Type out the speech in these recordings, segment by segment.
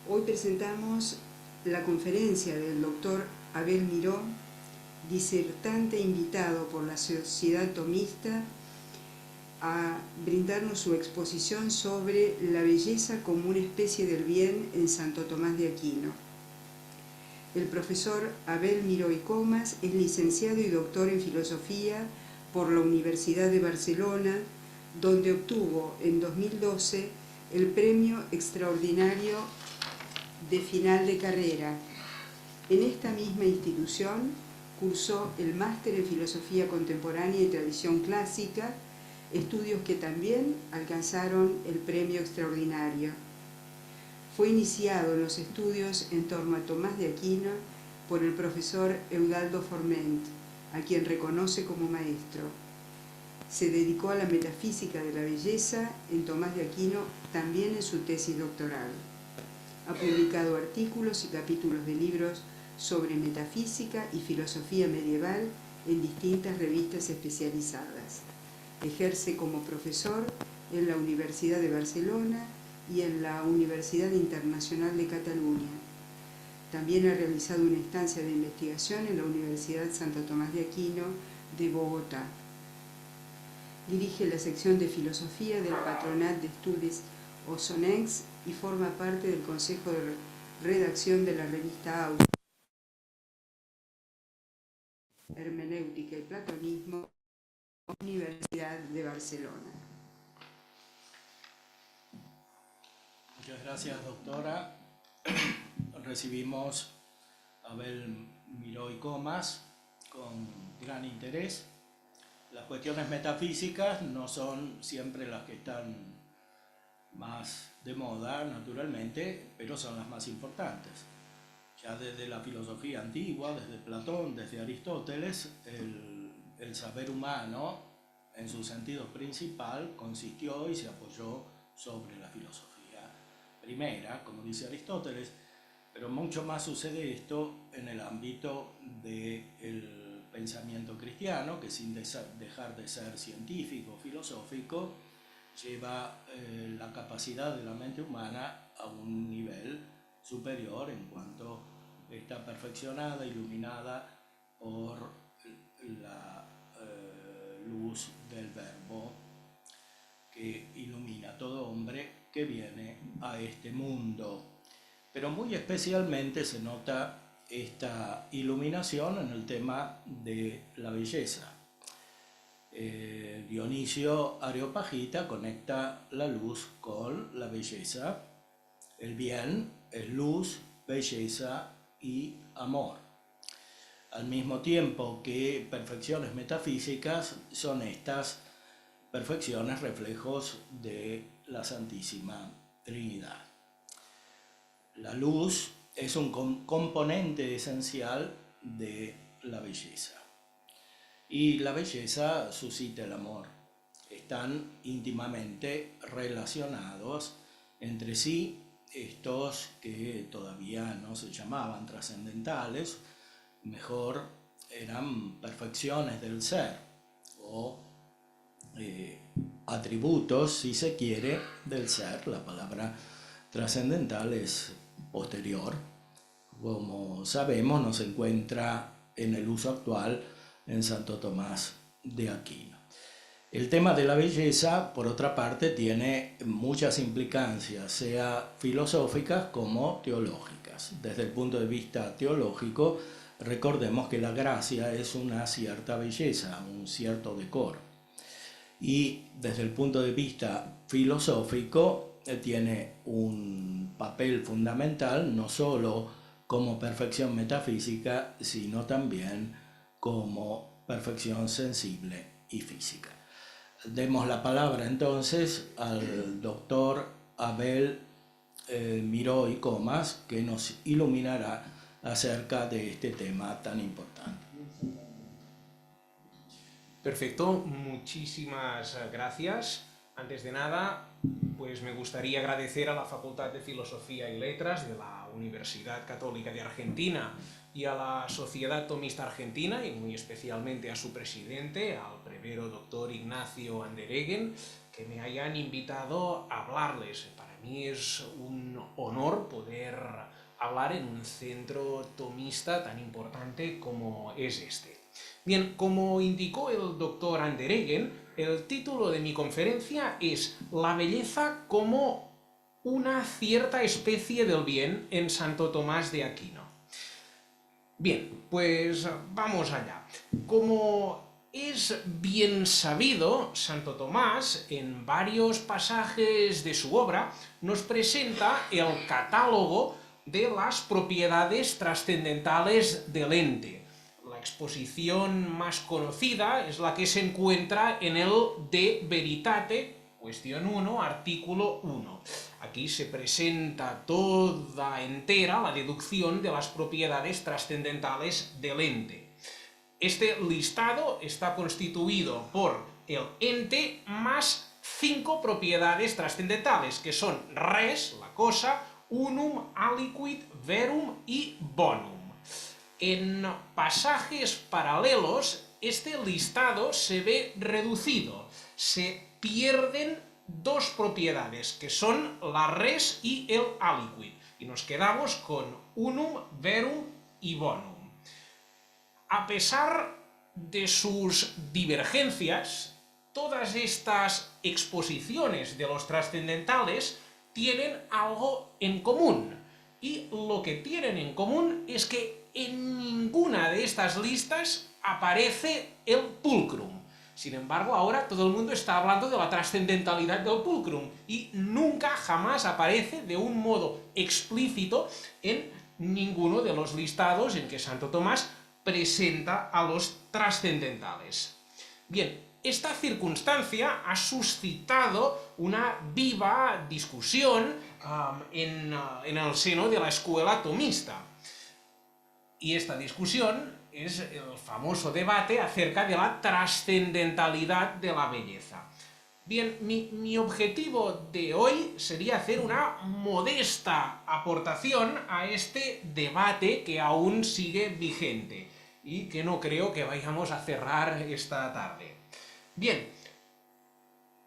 Hoy presentamos la conferencia del doctor Abel Miró, disertante invitado por la Sociedad Tomista a brindarnos su exposición sobre la belleza como una especie del bien en Santo Tomás de Aquino. El profesor Abel Miró y Comas es licenciado y doctor en Filosofía por la Universidad de Barcelona, donde obtuvo en 2012 el Premio Extraordinario de Final de Carrera. En esta misma institución cursó el Máster en Filosofía Contemporánea y Tradición Clásica, estudios que también alcanzaron el Premio Extraordinario. Fue iniciado en los estudios en torno a Tomás de Aquino por el profesor Eudaldo Forment, a quien reconoce como maestro. Se dedicó a la metafísica de la belleza en Tomás de Aquino, también en su tesis doctoral. Ha publicado artículos y capítulos de libros sobre metafísica y filosofía medieval en distintas revistas especializadas. Ejerce como profesor en la Universidad de Barcelona y en la Universidad Internacional de Cataluña. También ha realizado una estancia de investigación en la Universidad Santo Tomás de Aquino de Bogotá. Dirige la sección de Filosofía del Patronat d'Estudis Osonencs y forma parte del Consejo de Redacción de la revista Auto, Hermenéutica y Platonismo, Universidad de Barcelona. Muchas gracias, doctora. Recibimos a Abel Miró y Comas con gran interés. Las cuestiones metafísicas no son siempre las que están más de moda, naturalmente, pero son las más importantes. Ya desde la filosofía antigua, desde Platón, desde Aristóteles, el saber humano, en su sentido principal, consistió y se apoyó sobre la filosofía primera, como dice Aristóteles, pero mucho más sucede esto en el ámbito del pensamiento cristiano, que sin dejar de ser científico, filosófico, lleva la capacidad de la mente humana a un nivel superior en cuanto está perfeccionada, iluminada por la luz del Verbo que ilumina a todo hombre que viene a este mundo. Pero muy especialmente se nota esta iluminación en el tema de la belleza. Dionisio Areopagita conecta la luz con la belleza. El bien es luz, belleza y amor. Al mismo tiempo que perfecciones metafísicas son estas perfecciones reflejos de la Santísima Trinidad. La luz es un componente esencial de la belleza. Y la belleza suscita el amor. Están íntimamente relacionados entre sí estos que todavía no se llamaban trascendentales, mejor eran perfecciones del ser o atributos, si se quiere, del ser. La palabra trascendental es posterior. Como sabemos, no se encuentra en el uso actual en Santo Tomás de Aquino. El tema de la belleza, por otra parte, tiene muchas implicancias, sea filosóficas como teológicas. Desde el punto de vista teológico, recordemos que la gracia es una cierta belleza, un cierto decoro. Y desde el punto de vista filosófico, tiene un papel fundamental, no solo como perfección metafísica, sino también como perfección sensible y física. Demos la palabra entonces al doctor Abel Miró y Comas, que nos iluminará acerca de este tema tan importante. Perfecto, muchísimas gracias. Antes de nada, pues me gustaría agradecer a la Facultad de Filosofía y Letras de la Universidad Católica de Argentina y a la Sociedad Tomista Argentina, y muy especialmente a su presidente, al prevero doctor Ignacio Andereggen, que me hayan invitado a hablarles. Para mí es un honor poder hablar en un centro tomista tan importante como es este. Bien, como indicó el doctor Andereggen, el título de mi conferencia es La belleza como una cierta especie del bien en Santo Tomás de Aquino. Bien, pues vamos allá. Como es bien sabido, Santo Tomás, en varios pasajes de su obra, nos presenta el catálogo de las propiedades trascendentales del ente. La exposición más conocida es la que se encuentra en el De Veritate, cuestión 1, artículo 1. Aquí se presenta toda entera la deducción de las propiedades trascendentales del ente. Este listado está constituido por el ente más 5 propiedades trascendentales, que son res, la cosa, unum, aliquid, verum y bonum. En pasajes paralelos, este listado se ve reducido. Se pierden 2 propiedades, que son la res y el aliquid, y nos quedamos con unum, verum y bonum. A pesar de sus divergencias, todas estas exposiciones de los trascendentales tienen algo en común, y lo que tienen en común es que en ninguna de estas listas aparece el pulcrum. Sin embargo, ahora todo el mundo está hablando de la trascendentalidad del pulcrum y nunca jamás aparece de un modo explícito en ninguno de los listados en que Santo Tomás presenta a los trascendentales. Bien, esta circunstancia ha suscitado una viva discusión en el seno de la escuela tomista. Y esta discusión es el famoso debate acerca de la trascendentalidad de la belleza. Bien, mi objetivo de hoy sería hacer una modesta aportación a este debate que aún sigue vigente y que no creo que vayamos a cerrar esta tarde. Bien,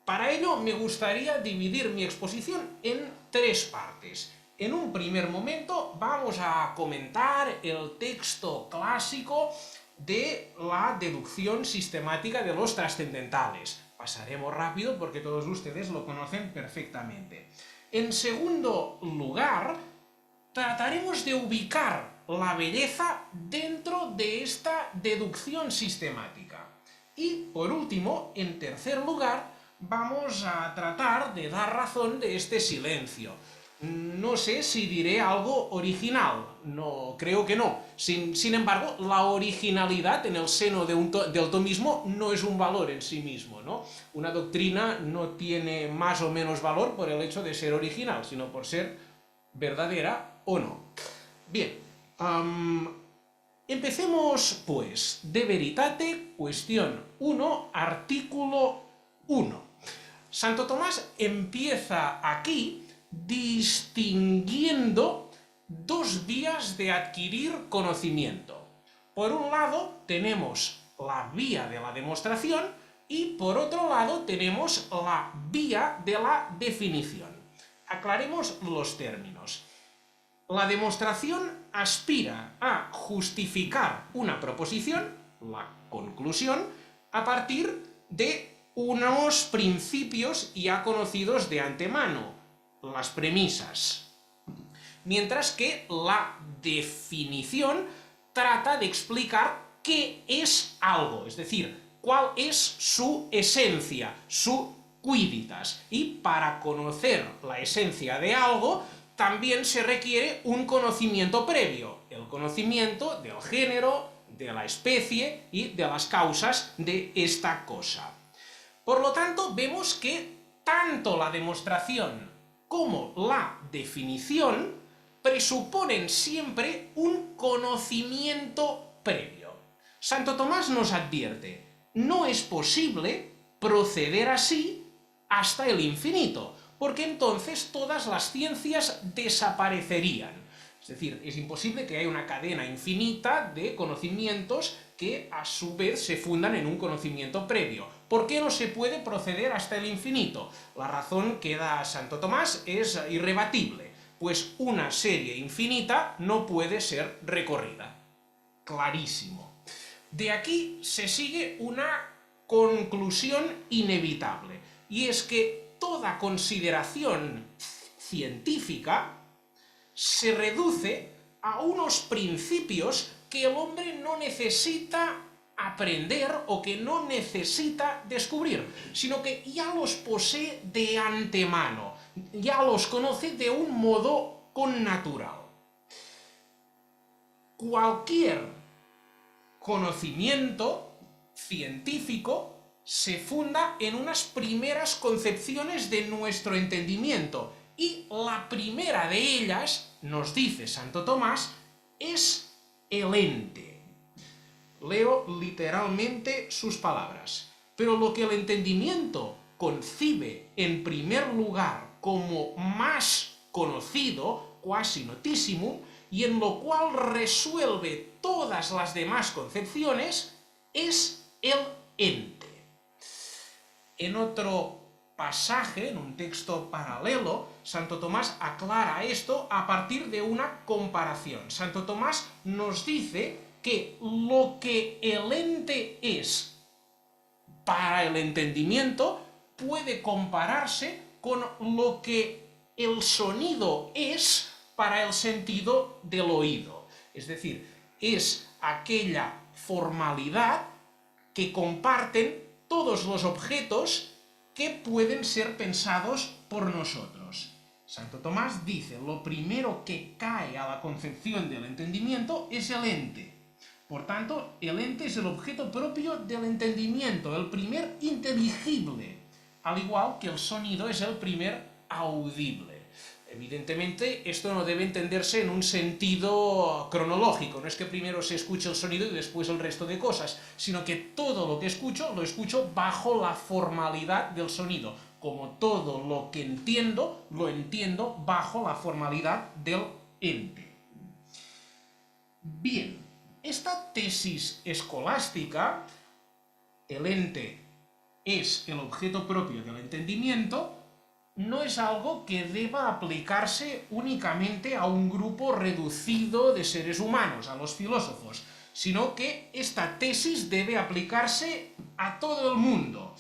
para ello me gustaría dividir mi exposición en 3 partes. En un primer momento vamos a comentar el texto clásico de la deducción sistemática de los trascendentales. Pasaremos rápido porque todos ustedes lo conocen perfectamente. En segundo lugar, trataremos de ubicar la belleza dentro de esta deducción sistemática. Y, por último, en tercer lugar, vamos a tratar de dar razón de este silencio. No sé si diré algo original, no, creo que no. Sin embargo, la originalidad en el seno del tomismo no es un valor en sí mismo, ¿no? Una doctrina no tiene más o menos valor por el hecho de ser original, sino por ser verdadera o no. Bien, empecemos pues. De Veritate, cuestión 1, artículo 1. Santo Tomás empieza aquí distinguiendo 2 vías de adquirir conocimiento. Por un lado tenemos la vía de la demostración y por otro lado tenemos la vía de la definición. Aclaremos los términos. La demostración aspira a justificar una proposición, la conclusión, a partir de unos principios ya conocidos de antemano, las premisas. Mientras que la definición trata de explicar qué es algo, es decir, cuál es su esencia, su quidditas. Y para conocer la esencia de algo, también se requiere un conocimiento previo, el conocimiento del género, de la especie y de las causas de esta cosa. Por lo tanto, vemos que tanto la demostración como la definición presuponen siempre un conocimiento previo. Santo Tomás nos advierte, no es posible proceder así hasta el infinito, porque entonces todas las ciencias desaparecerían. Es decir, es imposible que haya una cadena infinita de conocimientos que a su vez se fundan en un conocimiento previo. ¿Por qué no se puede proceder hasta el infinito? La razón que da Santo Tomás es irrebatible. pues una serie infinita no puede ser recorrida. Clarísimo. De aquí se sigue una conclusión inevitable, y es que toda consideración científica se reduce a unos principios que el hombre no necesita aprender o que no necesita descubrir, sino que ya los posee de antemano, ya los conoce de un modo connatural. Cualquier conocimiento científico se funda en unas primeras concepciones de nuestro entendimiento, y la primera de ellas, nos dice Santo Tomás, es el ente. Leo literalmente sus palabras. Pero lo que el entendimiento concibe en primer lugar como más conocido, quasi notissimum, y en lo cual resuelve todas las demás concepciones, es el ente. En otro pasaje, en un texto paralelo, Santo Tomás aclara esto a partir de una comparación. Santo Tomás nos dice que lo que el ente es para el entendimiento puede compararse con lo que el sonido es para el sentido del oído. Es decir, es aquella formalidad que comparten todos los objetos que pueden ser pensados por nosotros. Santo Tomás dice, lo primero que cae a la concepción del entendimiento es el ente. Por tanto, el ente es el objeto propio del entendimiento, el primer inteligible, al igual que el sonido es el primer audible. Evidentemente, esto no debe entenderse en un sentido cronológico, no es que primero se escuche el sonido y después el resto de cosas, sino que todo lo que escucho, lo escucho bajo la formalidad del sonido, como todo lo que entiendo, lo entiendo bajo la formalidad del ente. Bien, esta tesis escolástica, el ente es el objeto propio del entendimiento, no es algo que deba aplicarse únicamente a un grupo reducido de seres humanos, a los filósofos, sino que esta tesis debe aplicarse a todo el mundo.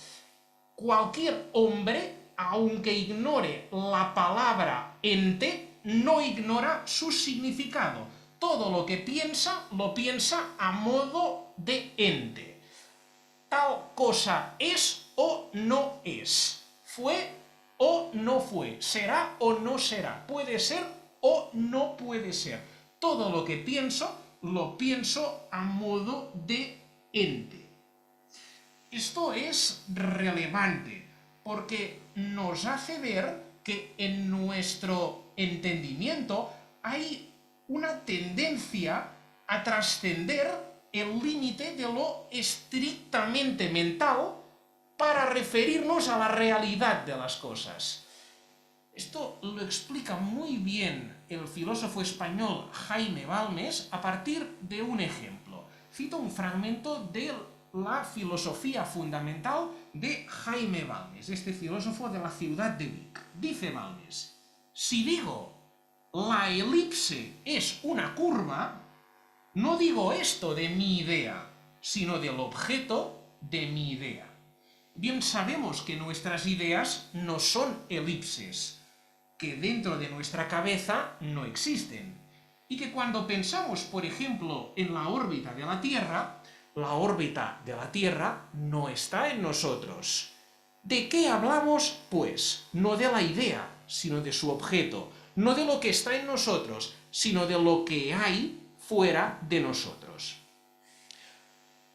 Cualquier hombre, aunque ignore la palabra ente, no ignora su significado. Todo lo que piensa, lo piensa a modo de ente. Tal cosa es o no es. Fue o no fue, será o no será, puede ser o no puede ser. Todo lo que pienso, lo pienso a modo de ente. Esto es relevante porque nos hace ver que en nuestro entendimiento hay una tendencia a trascender el límite de lo estrictamente mental para referirnos a la realidad de las cosas. Esto lo explica muy bien el filósofo español Jaime Balmes a partir de un ejemplo. Cito un fragmento de la filosofía fundamental de Jaime Balmes, este filósofo de la ciudad de Vic. Dice Balmes, si digo la elipse es una curva, no digo esto de mi idea, sino del objeto de mi idea. Bien sabemos que nuestras ideas no son elipses, que dentro de nuestra cabeza no existen, y que cuando pensamos, por ejemplo, en la órbita de la Tierra no está en nosotros. ¿De qué hablamos, pues? No de la idea, sino de su objeto, no de lo que está en nosotros, sino de lo que hay fuera de nosotros.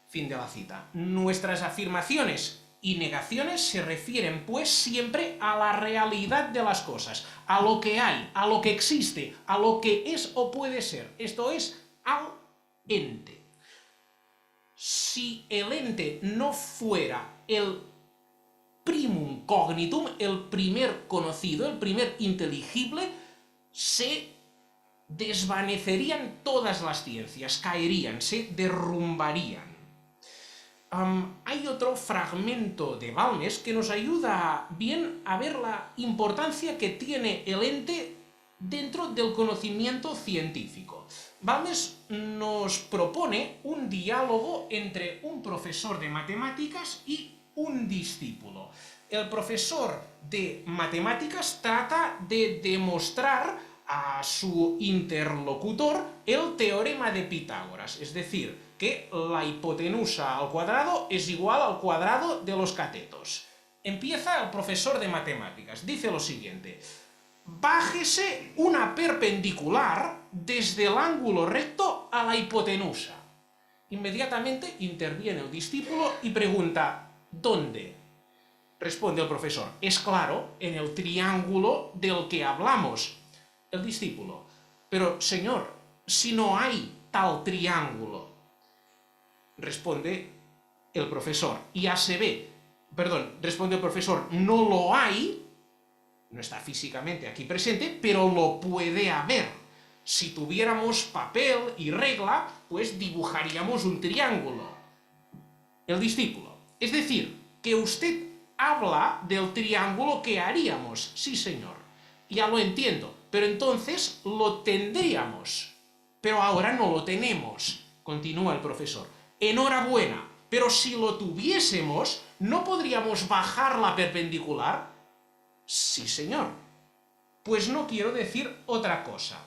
Fin de la cita. Nuestras afirmaciones y negaciones se refieren, pues, siempre a la realidad de las cosas, a lo que hay, a lo que existe, a lo que es o puede ser, esto es, al ente. Si el ente no fuera el primum cognitum, el primer conocido, el primer inteligible, se desvanecerían todas las ciencias, caerían, se derrumbarían. Hay otro fragmento de Balmes que nos ayuda bien a ver la importancia que tiene el ente dentro del conocimiento científico. Balmes nos propone un diálogo entre un profesor de matemáticas y un discípulo. El profesor de matemáticas trata de demostrar a su interlocutor el teorema de Pitágoras, es decir, que la hipotenusa al cuadrado es igual al cuadrado de los catetos. Empieza el profesor de matemáticas, dice lo siguiente: bájese una perpendicular desde el ángulo recto a la hipotenusa. Inmediatamente interviene el discípulo y pregunta: ¿dónde? Responde el profesor: es claro, en el triángulo del que hablamos. El discípulo: pero señor, si no hay tal triángulo. Responde el profesor: responde el profesor, no lo hay, no está físicamente aquí presente, pero lo puede haber. Si tuviéramos papel y regla, pues dibujaríamos un triángulo. El discípulo: es decir, que usted habla del triángulo que haríamos. Sí, señor, ya lo entiendo, pero entonces lo tendríamos. Pero ahora no lo tenemos, continúa el profesor. Enhorabuena, pero si lo tuviésemos, ¿no podríamos bajar la perpendicular? Sí, señor. Pues no quiero decir otra cosa.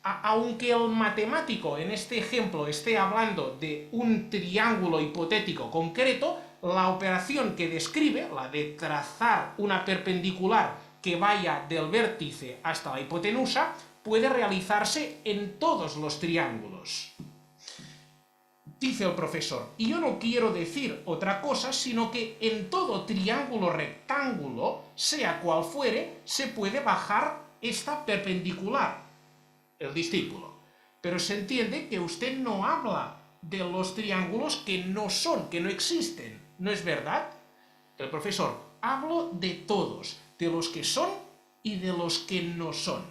Aunque el matemático en este ejemplo esté hablando de un triángulo hipotético concreto, la operación que describe, la de trazar una perpendicular que vaya del vértice hasta la hipotenusa, puede realizarse en todos los triángulos. Dice el profesor, y yo no quiero decir otra cosa, sino que en todo triángulo rectángulo, sea cual fuere, se puede bajar esta perpendicular. El discípulo: pero se entiende que usted no habla de los triángulos que no son, que no existen, ¿no es verdad? El profesor: hablo de todos, de los que son y de los que no son.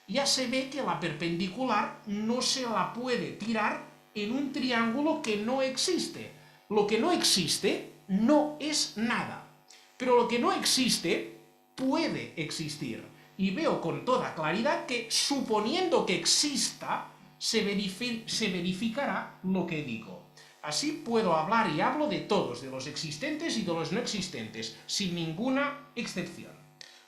Ya se ve que la perpendicular no se la puede tirar en un triángulo que no existe. Lo que no existe no es nada, pero lo que no existe puede existir. Y veo con toda claridad que, suponiendo que exista, se verificará lo que digo. Así puedo hablar y hablo de todos, de los existentes y de los no existentes, sin ninguna excepción.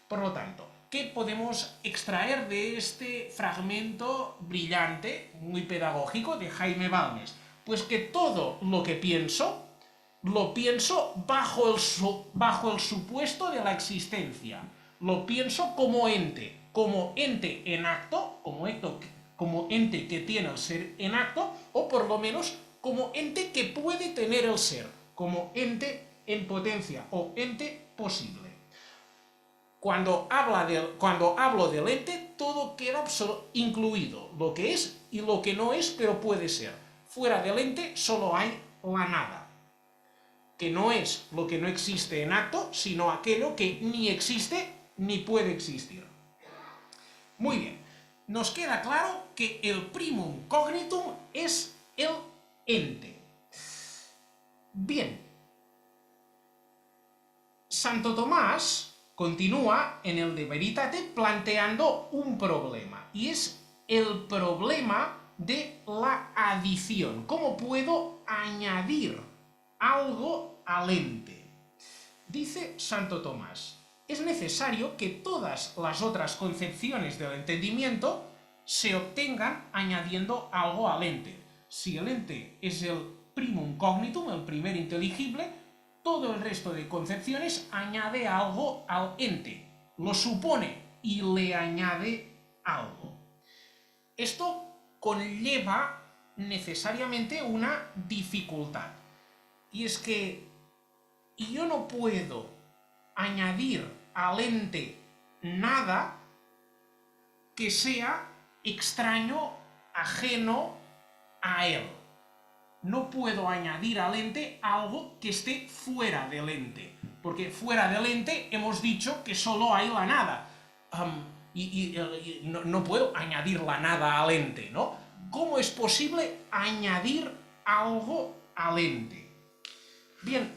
Por lo tanto, ¿qué podemos extraer de este fragmento brillante, muy pedagógico, de Jaime Balmes? Pues que todo lo que pienso, lo pienso bajo el supuesto de la existencia. Lo pienso como ente en acto, como ente que tiene el ser en acto, o por lo menos como ente que puede tener el ser, como ente en potencia o ente posible. Cuando hablo del ente, todo queda incluido, lo que es y lo que no es, pero puede ser. Fuera del ente solo hay la nada, que no es lo que no existe en acto, sino aquello que ni existe ni puede existir. Muy bien, nos queda claro que el primum cognitum es el ente. Bien, Santo Tomás continúa en el De Veritate planteando un problema, y es el problema de la adición. ¿Cómo puedo añadir algo al ente? Dice Santo Tomás: es necesario que todas las otras concepciones del entendimiento se obtengan añadiendo algo al ente. Si el ente es el primum cognitum, el primer inteligible, todo el resto de concepciones añade algo al ente, lo supone y le añade algo. Esto conlleva necesariamente una dificultad, y es que yo no puedo añadir al ente nada que sea extraño, ajeno a él. No puedo añadir al ente algo que esté fuera del ente, porque fuera del ente hemos dicho que solo hay la nada. No puedo añadir la nada al ente, ¿no? ¿Cómo es posible añadir algo al ente? Bien,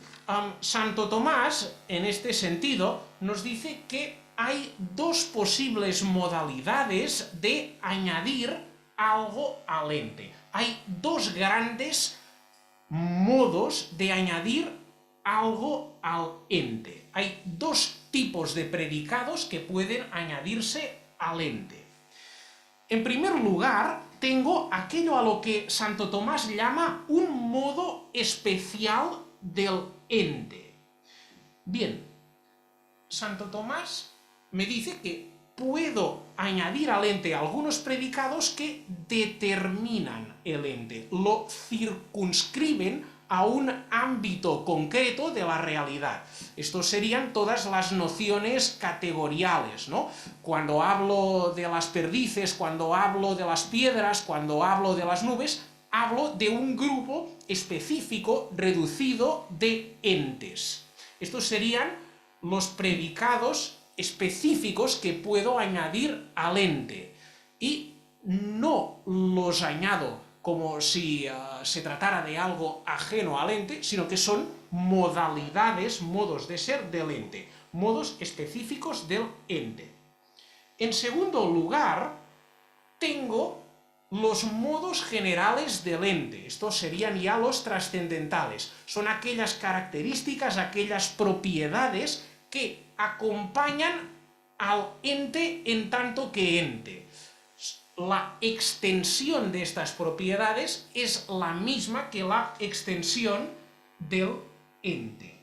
Santo Tomás, en este sentido, nos dice que hay dos posibles modalidades de añadir algo al ente. Hay dos grandes modos de añadir algo al ente. Hay dos tipos de predicados que pueden añadirse al ente. En primer lugar, tengo aquello a lo que Santo Tomás llama un modo especial del ente. Bien, Santo Tomás me dice que puedo añadir al ente algunos predicados que determinan el ente, lo circunscriben a un ámbito concreto de la realidad. Estos serían todas las nociones categoriales, ¿no? Cuando hablo de las perdices, cuando hablo de las piedras, cuando hablo de las nubes, hablo de un grupo específico, reducido de entes. Estos serían los predicados específicos que puedo añadir al ente. Y no los añado como si se tratara de algo ajeno al ente, sino que son modalidades, modos de ser del ente, modos específicos del ente. En segundo lugar, tengo los modos generales del ente. Estos serían ya los trascendentales. Son aquellas características, aquellas propiedades que acompañan al ente en tanto que ente. La extensión de estas propiedades es la misma que la extensión del ente.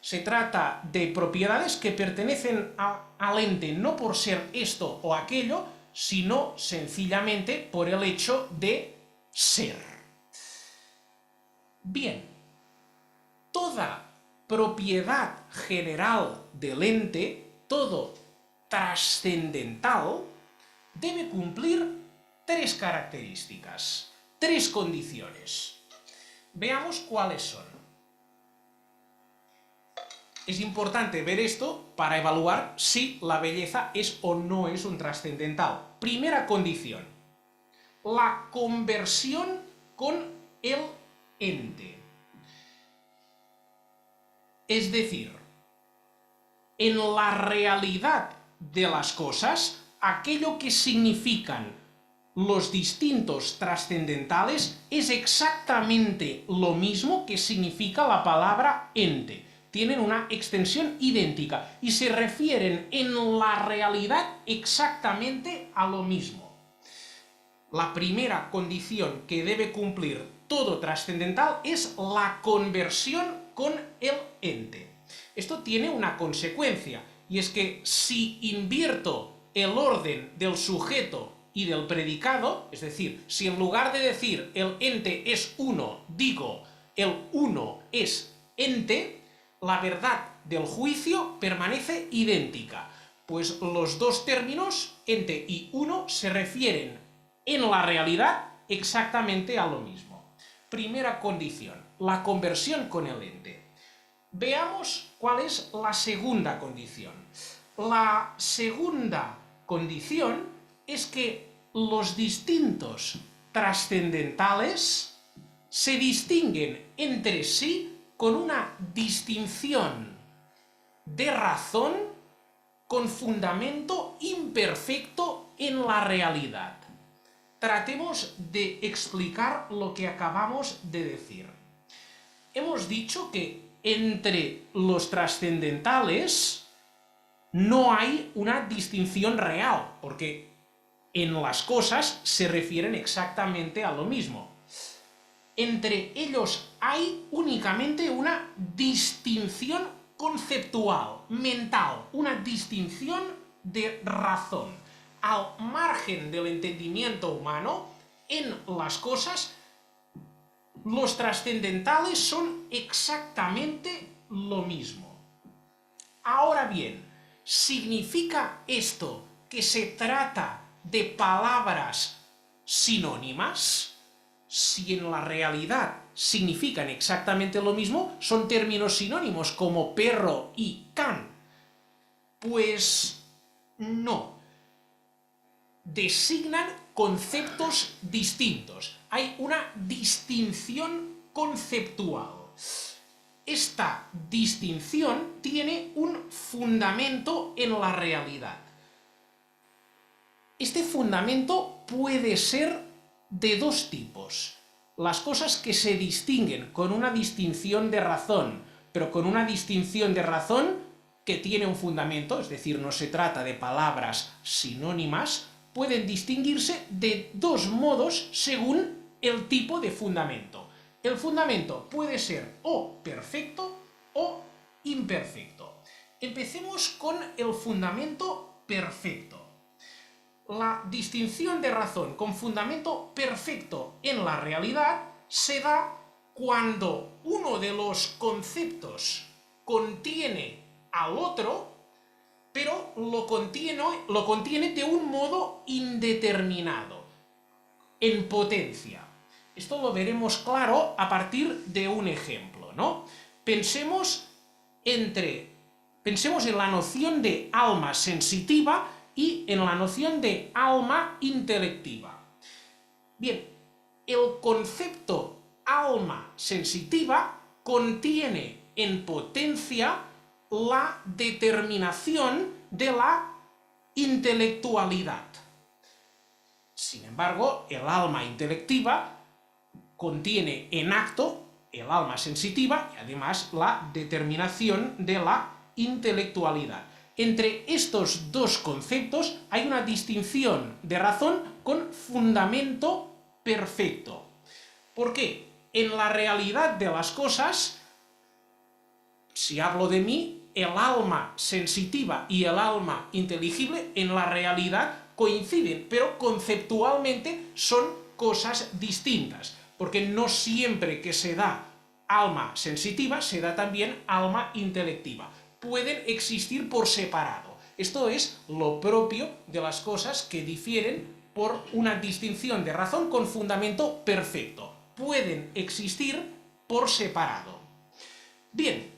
Se trata de propiedades que pertenecen al ente no por ser esto o aquello, sino sencillamente por el hecho de ser. Bien, toda propiedad general del ente, todo trascendental, debe cumplir tres características, tres condiciones. Veamos cuáles son. Es importante ver esto para evaluar si la belleza es o no es un trascendental. Primera condición, la conversión con el ente. Es decir, en la realidad de las cosas, aquello que significan los distintos trascendentales es exactamente lo mismo que significa la palabra ente. Tienen una extensión idéntica y se refieren en la realidad exactamente a lo mismo. La primera condición que debe cumplir todo trascendental es la conversión con el ente. Esto tiene una consecuencia, y es que si invierto el orden del sujeto y del predicado, es decir, si en lugar de decir el ente es uno, digo el uno es ente, la verdad del juicio permanece idéntica, pues los dos términos, ente y uno, se refieren en la realidad exactamente a lo mismo. Primera condición, la conversión con el ente. Veamos cuál es la segunda condición. La segunda condición es que los distintos trascendentales se distinguen entre sí con una distinción de razón con fundamento imperfecto en la realidad. Tratemos de explicar lo que acabamos de decir. Hemos dicho que entre los trascendentales no hay una distinción real, porque en las cosas se refieren exactamente a lo mismo. Entre ellos hay únicamente una distinción conceptual, mental, una distinción de razón. Al margen del entendimiento humano, en las cosas, los trascendentales son exactamente lo mismo. Ahora bien, ¿significa esto que se trata de palabras sinónimas? Si en la realidad significan exactamente lo mismo, son términos sinónimos como perro y can. Pues no. Designan conceptos distintos. Hay una distinción conceptual. esta distinción tiene un fundamento en la realidad. Este fundamento puede ser de dos tipos. Las cosas que se distinguen con una distinción de razón, pero con una distinción de razón que tiene un fundamento, es decir, no se trata de palabras sinónimas, pueden distinguirse de dos modos según el tipo de fundamento. El fundamento puede ser o perfecto o imperfecto. Empecemos con el fundamento perfecto. La distinción de razón con fundamento perfecto en la realidad se da cuando uno de los conceptos contiene al otro, pero lo contiene de un modo indeterminado, en potencia. Esto lo veremos claro a partir de un ejemplo, ¿no? Pensemos en la noción de alma sensitiva y en la noción de alma intelectiva. Bien, el concepto alma sensitiva contiene en potencia la determinación de la intelectualidad. Sin embargo, el alma intelectiva contiene en acto el alma sensitiva y además la determinación de la intelectualidad. Entre estos dos conceptos hay una distinción de razón con fundamento perfecto. ¿Por qué? En la realidad de las cosas, si hablo de mí, el alma sensitiva y el alma inteligible en la realidad coinciden, pero conceptualmente son cosas distintas, porque no siempre que se da alma sensitiva se da también alma intelectiva. Pueden existir por separado. Esto es lo propio de las cosas que difieren por una distinción de razón con fundamento perfecto. Pueden existir por separado. Bien,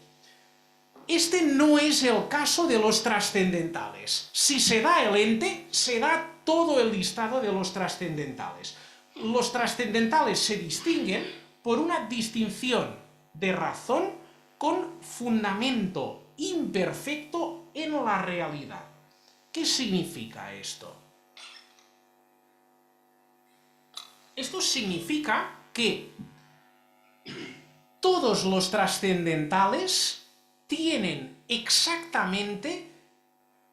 este no es el caso de los trascendentales. Si se da el ente, se da todo el listado de los trascendentales. Los trascendentales se distinguen por una distinción de razón con fundamento imperfecto en la realidad. ¿Qué significa esto? Esto significa que todos los trascendentales tienen exactamente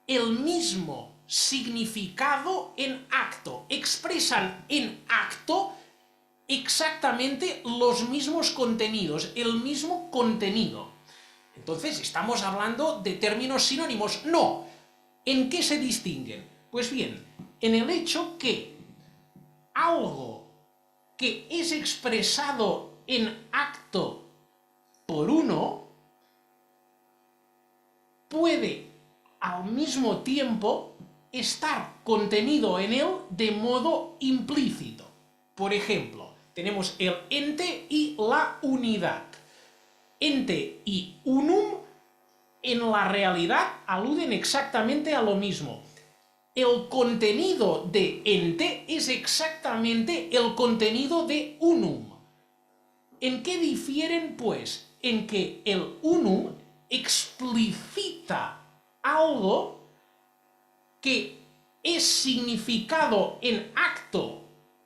el mismo significado en acto, expresan en acto exactamente los mismos contenidos, el mismo contenido. Entonces, ¿estamos hablando de términos sinónimos? No. ¿En qué se distinguen? Pues bien, en el hecho que algo que es expresado en acto por uno puede al mismo tiempo estar contenido en él de modo implícito. Por ejemplo, tenemos el ente y la unidad. Ente y unum en la realidad aluden exactamente a lo mismo. El contenido de ente es exactamente el contenido de unum. ¿En qué difieren, pues? En que el unum explicita algo que es significado en acto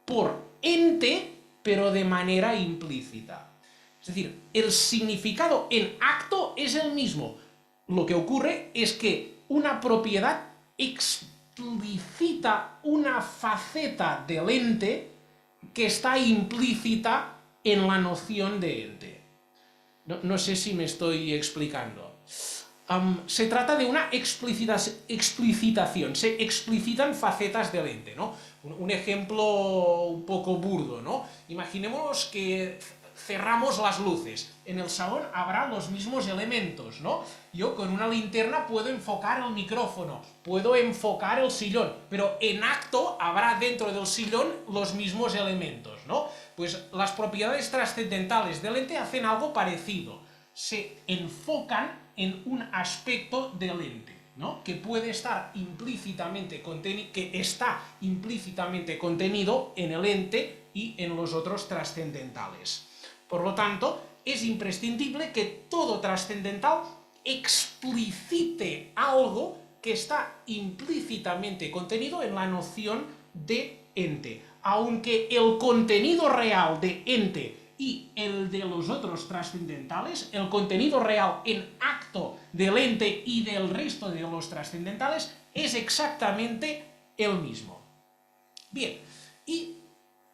por ente, pero de manera implícita. Es decir, el significado en acto es el mismo. Lo que ocurre es que una propiedad explicita una faceta del ente que está implícita en la noción de ente. No sé si me estoy explicando. Se trata de una explicitación, se explicitan facetas del ente, ¿no? Un ejemplo un poco burdo, ¿no? Imaginémonos que cerramos las luces. En el salón habrá los mismos elementos, ¿no? Yo con una linterna puedo enfocar el micrófono, puedo enfocar el sillón, pero en acto habrá dentro del sillón los mismos elementos, ¿no? Pues las propiedades trascendentales del ente hacen algo parecido. Se enfocan en un aspecto del ente, ¿no? Que puede estar implícitamente contenido en el ente y en los otros trascendentales. Por lo tanto, es imprescindible que todo trascendental explicite algo que está implícitamente contenido en la noción de ente. Aunque el contenido real de ente y el de los otros trascendentales, el contenido real en acto del ente y del resto de los trascendentales es exactamente el mismo. Bien, y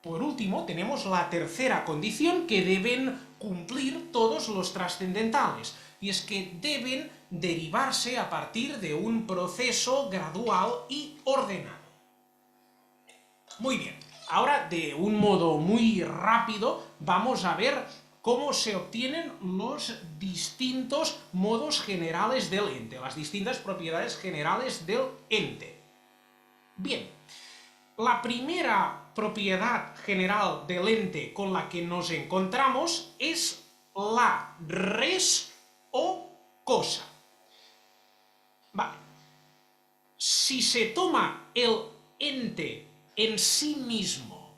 por último tenemos la tercera condición que deben cumplir todos los trascendentales, y es que deben derivarse a partir de un proceso gradual y ordenado. Muy bien, ahora de un modo muy rápido vamos a ver cómo se obtienen los distintos modos generales del ente, las distintas propiedades generales del ente. Bien, la primera propiedad general del ente con la que nos encontramos es la res o cosa. Vale. Si se toma el ente en sí mismo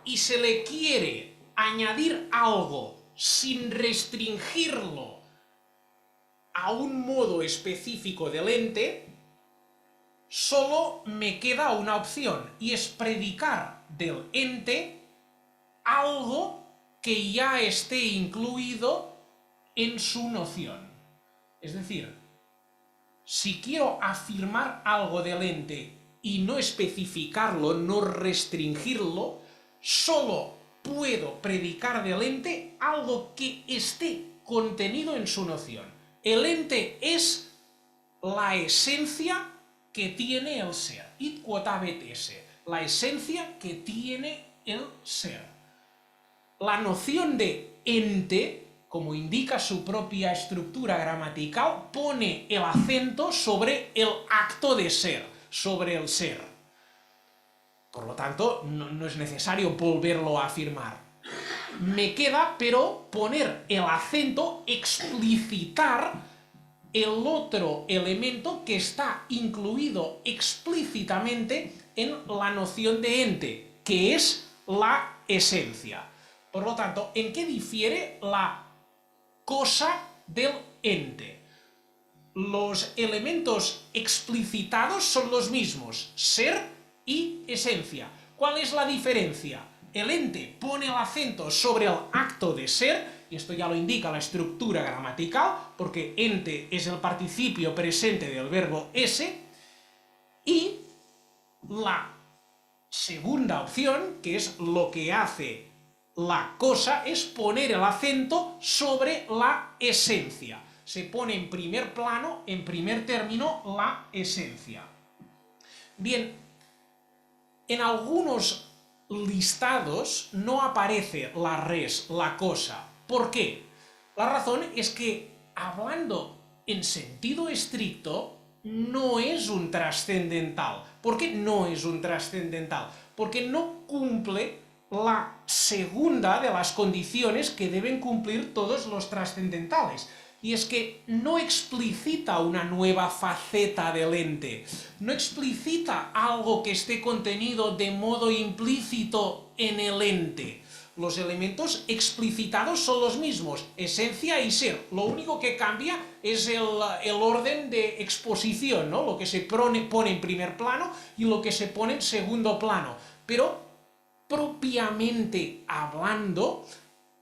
y se le quiere añadir algo sin restringirlo a un modo específico del ente, solo me queda una opción, y es predicar del ente algo que ya esté incluido en su noción. Es decir, si quiero afirmar algo del ente y no especificarlo, no restringirlo, solo puedo predicar del ente algo que esté contenido en su noción. El ente es la esencia que tiene el ser, id quod habet esse, la esencia que tiene el ser. La noción de ente, como indica su propia estructura gramatical, pone el acento sobre el acto de ser, sobre el ser. Por lo tanto, no es necesario volverlo a afirmar. Me queda, pero, poner el acento, explicitar el otro elemento que está incluido explícitamente en la noción de ente, que es la esencia. Por lo tanto, ¿en qué difiere la cosa del ente? Los elementos explicitados son los mismos, ser y esencia. ¿Cuál es la diferencia? El ente pone el acento sobre el acto de ser, y esto ya lo indica la estructura gramatical, porque ente es el participio presente del verbo esse, y la segunda opción, que es lo que hace la cosa, es poner el acento sobre la esencia. Se pone en primer plano, en primer término, la esencia. Bien, en algunos listados no aparece la res, la cosa. ¿Por qué? La razón es que, hablando en sentido estricto, no es un trascendental. ¿Por qué no es un trascendental? Porque no cumple la segunda de las condiciones que deben cumplir todos los trascendentales. Y es que no explicita una nueva faceta del ente, no explicita algo que esté contenido de modo implícito en el ente. Los elementos explicitados son los mismos, esencia y ser. Lo único que cambia es el orden de exposición, ¿no? Lo que se pone en primer plano y lo que se pone en segundo plano. Pero, propiamente hablando,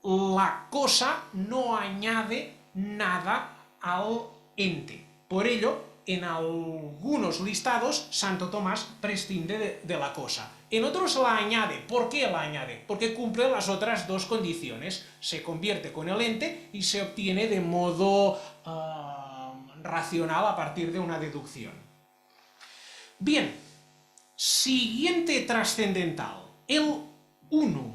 la cosa no añade nada al ente. Por ello, en algunos listados, Santo Tomás prescinde de la cosa. En otros la añade. ¿Por qué la añade? Porque cumple las otras dos condiciones. Se convierte con el ente y se obtiene de modo racional a partir de una deducción. Bien, siguiente trascendental, el unum.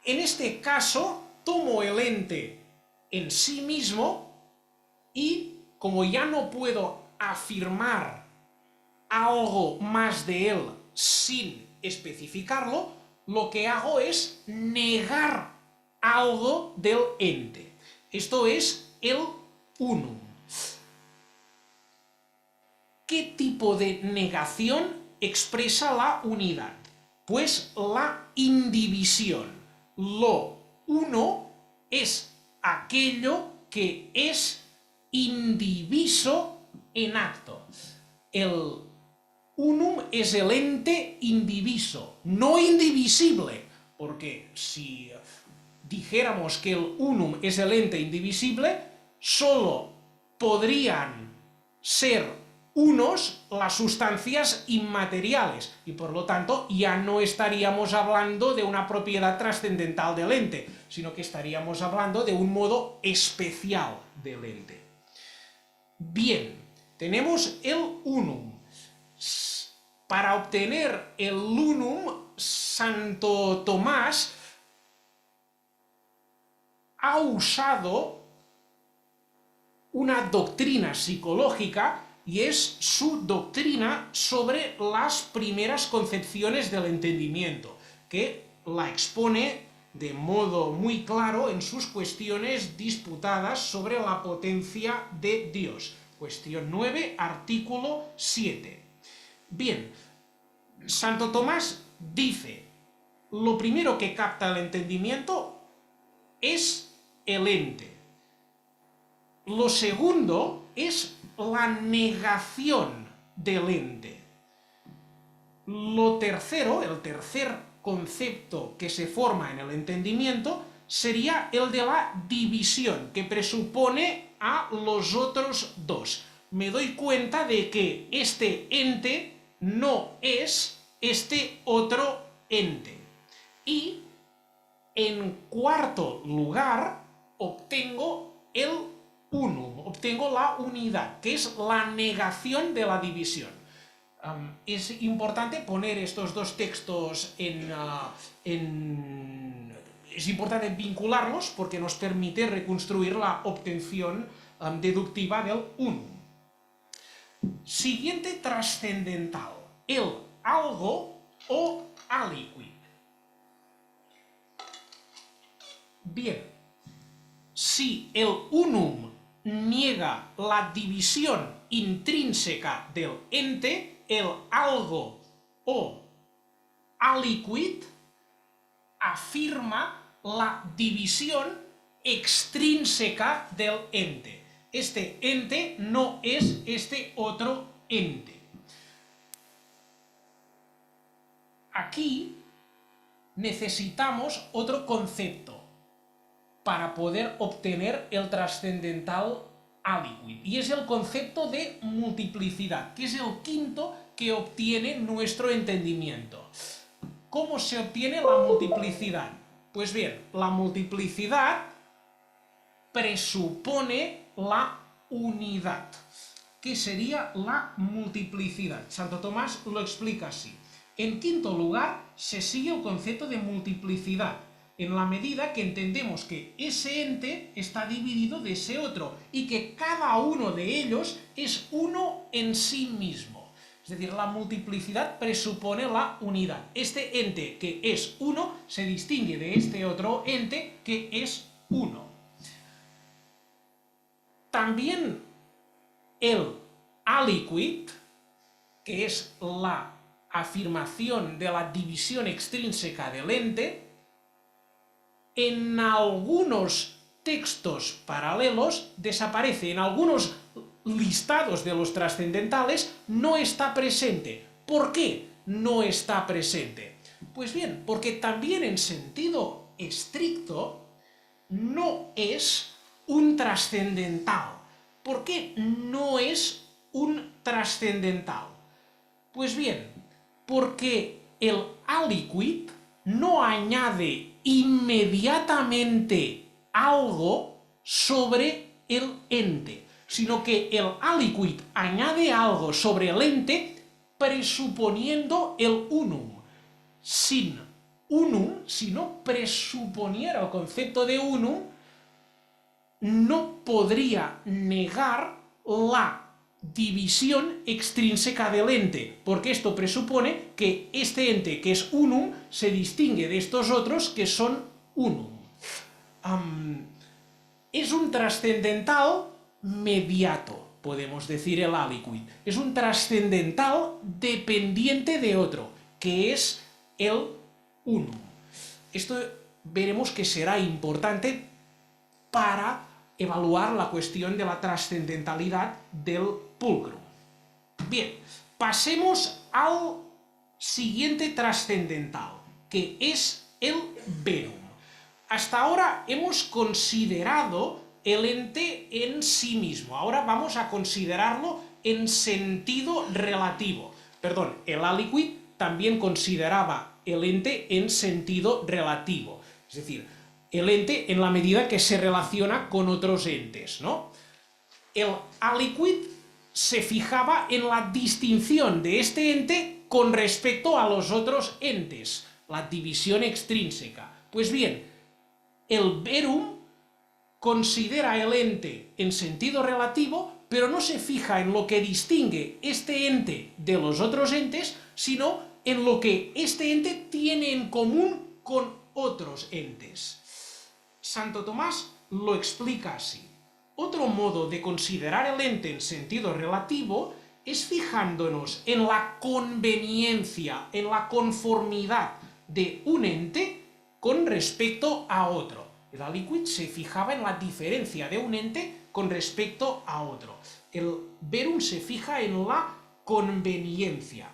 En este caso, tomo el ente en sí mismo y, como ya no puedo afirmar algo más de él sin especificarlo, lo que hago es negar algo del ente. Esto es el unum. ¿Qué tipo de negación expresa la unidad? Pues la indivisión. Lo uno es aquello que es indiviso en acto. El unum es el ente indiviso, no indivisible, porque si dijéramos que el unum es el ente indivisible, solo podrían ser unos las sustancias inmateriales y por lo tanto ya no estaríamos hablando de una propiedad trascendental del ente, sino que estaríamos hablando de un modo especial del ente. Bien, tenemos el unum. Para obtener el unum, Santo Tomás ha usado una doctrina psicológica y es su doctrina sobre las primeras concepciones del entendimiento, que la expone de modo muy claro en sus cuestiones disputadas sobre la potencia de Dios. Cuestión 9, artículo 7. Bien, Santo Tomás dice, lo primero que capta el entendimiento es el ente. Lo segundo es la negación del ente. Lo tercero, el tercer concepto que se forma en el entendimiento, sería el de la división, que presupone a los otros dos. Me doy cuenta de que este ente no es este otro ente. Y, en cuarto lugar, obtengo el unum, obtengo la unidad, que es la negación de la división. Es importante poner estos dos textos es importante vincularlos porque nos permite reconstruir la obtención deductiva del unum. Siguiente trascendental, el algo o aliquid. Bien, si el unum niega la división intrínseca del ente, el algo o aliquid afirma la división extrínseca del ente. Este ente no es este otro ente. Aquí necesitamos otro concepto para poder obtener el trascendental aliquid, y es el concepto de multiplicidad, que es el quinto que obtiene nuestro entendimiento. ¿Cómo se obtiene la multiplicidad? Pues bien, la multiplicidad presupone la unidad. ¿Qué sería la multiplicidad? Santo Tomás lo explica así. En quinto lugar, se sigue el concepto de multiplicidad, en la medida que entendemos que ese ente está dividido de ese otro y que cada uno de ellos es uno en sí mismo. Es decir, la multiplicidad presupone la unidad. Este ente que es uno se distingue de este otro ente que es uno. También el aliquid, que es la afirmación de la división extrínseca del ente, en algunos textos paralelos desaparece, en algunos listados de los trascendentales no está presente. ¿Por qué no está presente? Pues bien, porque también en sentido estricto no es un trascendental. ¿Por qué no es un trascendental? Pues bien, porque el aliquid no añade inmediatamente algo sobre el ente, sino que el aliquid añade algo sobre el ente presuponiendo el unum. Sin unum, si no presuponiera el concepto de unum, no podría negar la división extrínseca del ente, porque esto presupone que este ente que es unum se distingue de estos otros que son unum. Es un trascendental mediato, podemos decir el aliquid. Es un trascendental dependiente de otro, que es el unum. Esto veremos que será importante para evaluar la cuestión de la trascendentalidad del pulcrum. Bien, pasemos al siguiente trascendental, que es el verum. Hasta ahora hemos considerado el ente en sí mismo, ahora vamos a considerarlo en sentido relativo. Perdón, el aliquid también consideraba el ente en sentido relativo, es decir, el ente en la medida que se relaciona con otros entes, ¿no? El aliquid se fijaba en la distinción de este ente con respecto a los otros entes, la división extrínseca. Pues bien, el verum considera el ente en sentido relativo, pero no se fija en lo que distingue este ente de los otros entes, sino en lo que este ente tiene en común con otros entes. Santo Tomás lo explica así. Otro modo de considerar el ente en sentido relativo es fijándonos en la conveniencia, en la conformidad de un ente con respecto a otro. El aliquid se fijaba en la diferencia de un ente con respecto a otro. El verum se fija en la conveniencia,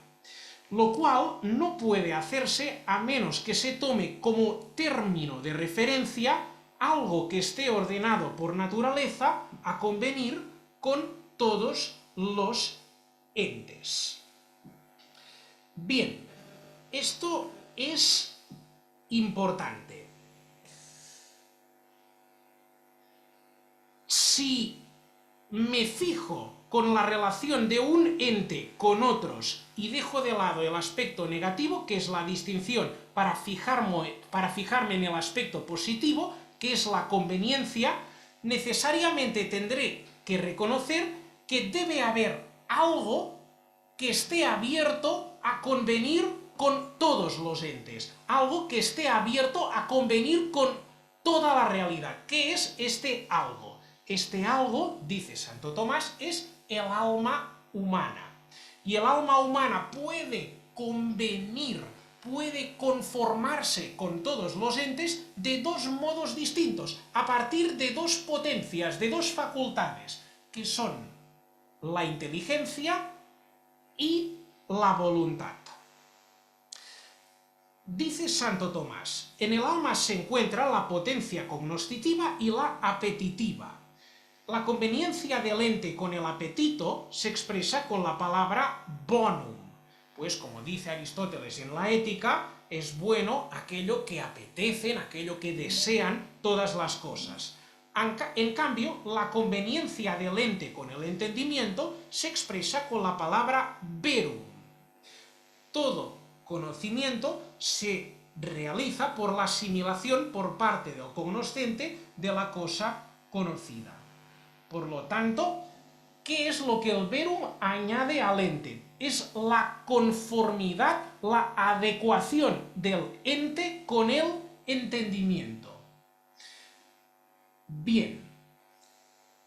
lo cual no puede hacerse a menos que se tome como término de referencia algo que esté ordenado por naturaleza a convenir con todos los entes. Bien, esto es importante. Si me fijo con la relación de un ente con otros y dejo de lado el aspecto negativo, que es la distinción, para fijarme en el aspecto positivo, que es la conveniencia, necesariamente tendré que reconocer que debe haber algo que esté abierto a convenir con todos los entes, algo que esté abierto a convenir con toda la realidad. ¿Qué es este algo? Este algo, dice Santo Tomás, es el alma humana. Y el alma humana puede convenir, puede conformarse con todos los entes de dos modos distintos, a partir de dos potencias, de dos facultades, que son la inteligencia y la voluntad. Dice Santo Tomás, en el alma se encuentra la potencia cognoscitiva y la apetitiva. La conveniencia del ente con el apetito se expresa con la palabra bonum, pues como dice Aristóteles en la Ética, es bueno aquello que apetecen, aquello que desean todas las cosas. En cambio, la conveniencia del ente con el entendimiento se expresa con la palabra verum. Todo conocimiento se realiza por la asimilación por parte del cognoscente de la cosa conocida. Por lo tanto, ¿qué es lo que el verum añade al ente? Es la conformidad, la adecuación del ente con el entendimiento. Bien,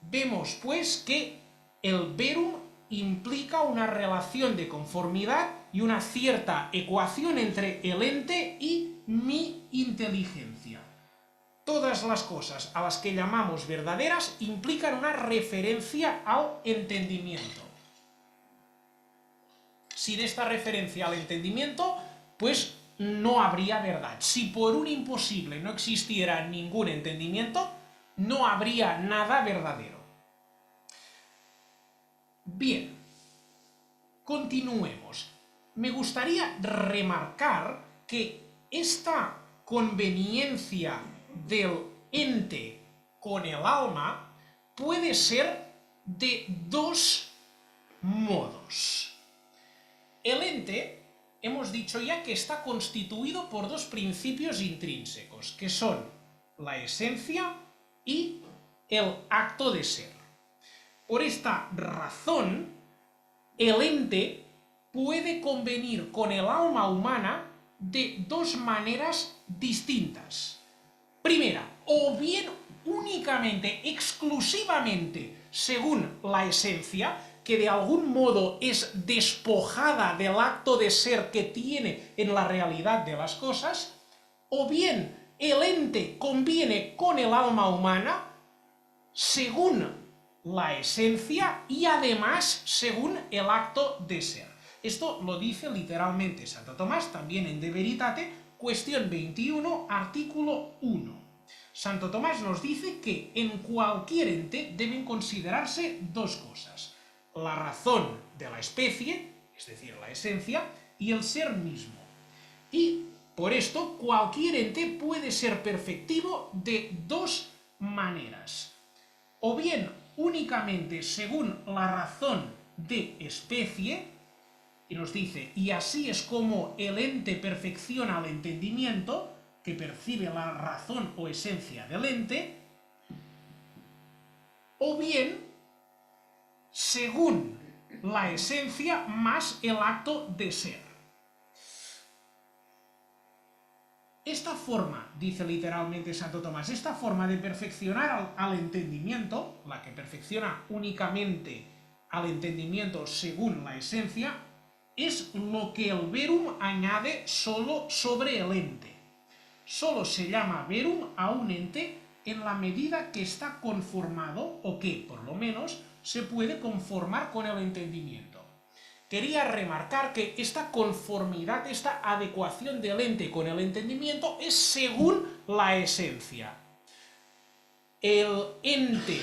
vemos pues que el verum implica una relación de conformidad y una cierta ecuación entre el ente y mi inteligencia. Todas las cosas a las que llamamos verdaderas implican una referencia al entendimiento. Sin esta referencia al entendimiento, pues no habría verdad. Si por un imposible no existiera ningún entendimiento, no habría nada verdadero. Bien, continuemos. Me gustaría remarcar que esta conveniencia del ente con el alma puede ser de dos modos. El ente, hemos dicho ya que está constituido por dos principios intrínsecos, que son la esencia y el acto de ser. Por esta razón, el ente puede convenir con el alma humana de dos maneras distintas. Primera, o bien únicamente, exclusivamente, según la esencia, que de algún modo es despojada del acto de ser que tiene en la realidad de las cosas, o bien el ente conviene con el alma humana según la esencia y además según el acto de ser. Esto lo dice literalmente Santo Tomás, también en De Veritate, cuestión 21, artículo 1. Santo Tomás nos dice que en cualquier ente deben considerarse dos cosas: la razón de la especie, es decir, la esencia, y el ser mismo. Y por esto cualquier ente puede ser perfectivo de dos maneras: o bien únicamente según la razón de especie, y nos dice, y así es como el ente perfecciona el entendimiento, que percibe la razón o esencia del ente, o bien según la esencia más el acto de ser. Esta forma, dice literalmente Santo Tomás, esta forma de perfeccionar al entendimiento, la que perfecciona únicamente al entendimiento según la esencia, es lo que el verum añade solo sobre el ente. Solo se llama verum a un ente en la medida que está conformado, o que, por lo menos, se puede conformar con el entendimiento. Quería remarcar que esta conformidad, esta adecuación del ente con el entendimiento es según la esencia. El ente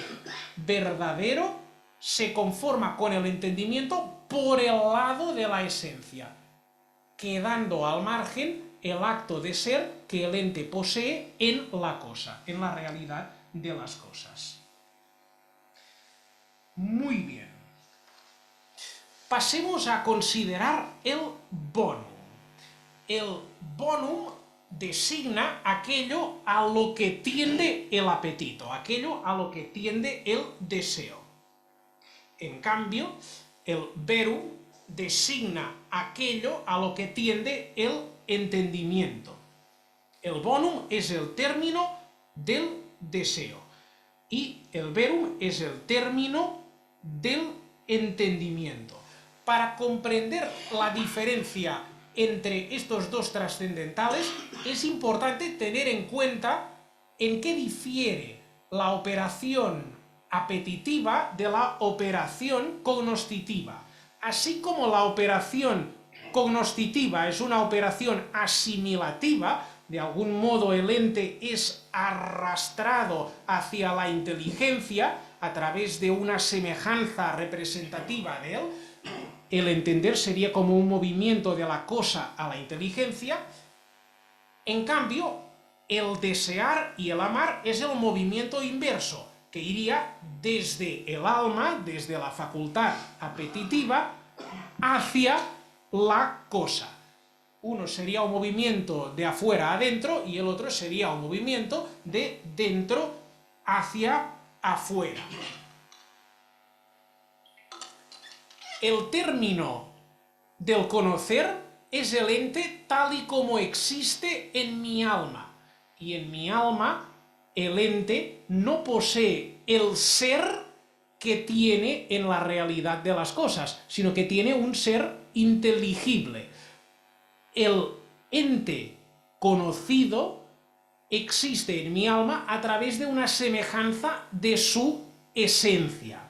verdadero se conforma con el entendimiento por el lado de la esencia, quedando al margen el acto de ser que el ente posee en la cosa, en la realidad de las cosas. Muy bien. Pasemos a considerar el bonum. El bonum designa aquello a lo que tiende el apetito, aquello a lo que tiende el deseo. En cambio, el verum designa aquello a lo que tiende el entendimiento. El bonum es el término del deseo y el verum es el término del entendimiento. Para comprender la diferencia entre estos dos trascendentales, es importante tener en cuenta en qué difiere la operación apetitiva de la operación cognoscitiva. Así como la operación cognoscitiva es una operación asimilativa, de algún modo el ente es arrastrado hacia la inteligencia a través de una semejanza representativa de él, el entender sería como un movimiento de la cosa a la inteligencia. En cambio, el desear y el amar es el movimiento inverso, que iría desde el alma, desde la facultad apetitiva, hacia la cosa. Uno sería un movimiento de afuera a adentro y el otro sería un movimiento de dentro hacia afuera. El término del conocer es el ente tal y como existe en mi alma. Y en mi alma, el ente no posee el ser que tiene en la realidad de las cosas, sino que tiene un ser inteligible. El ente conocido existe en mi alma a través de una semejanza de su esencia.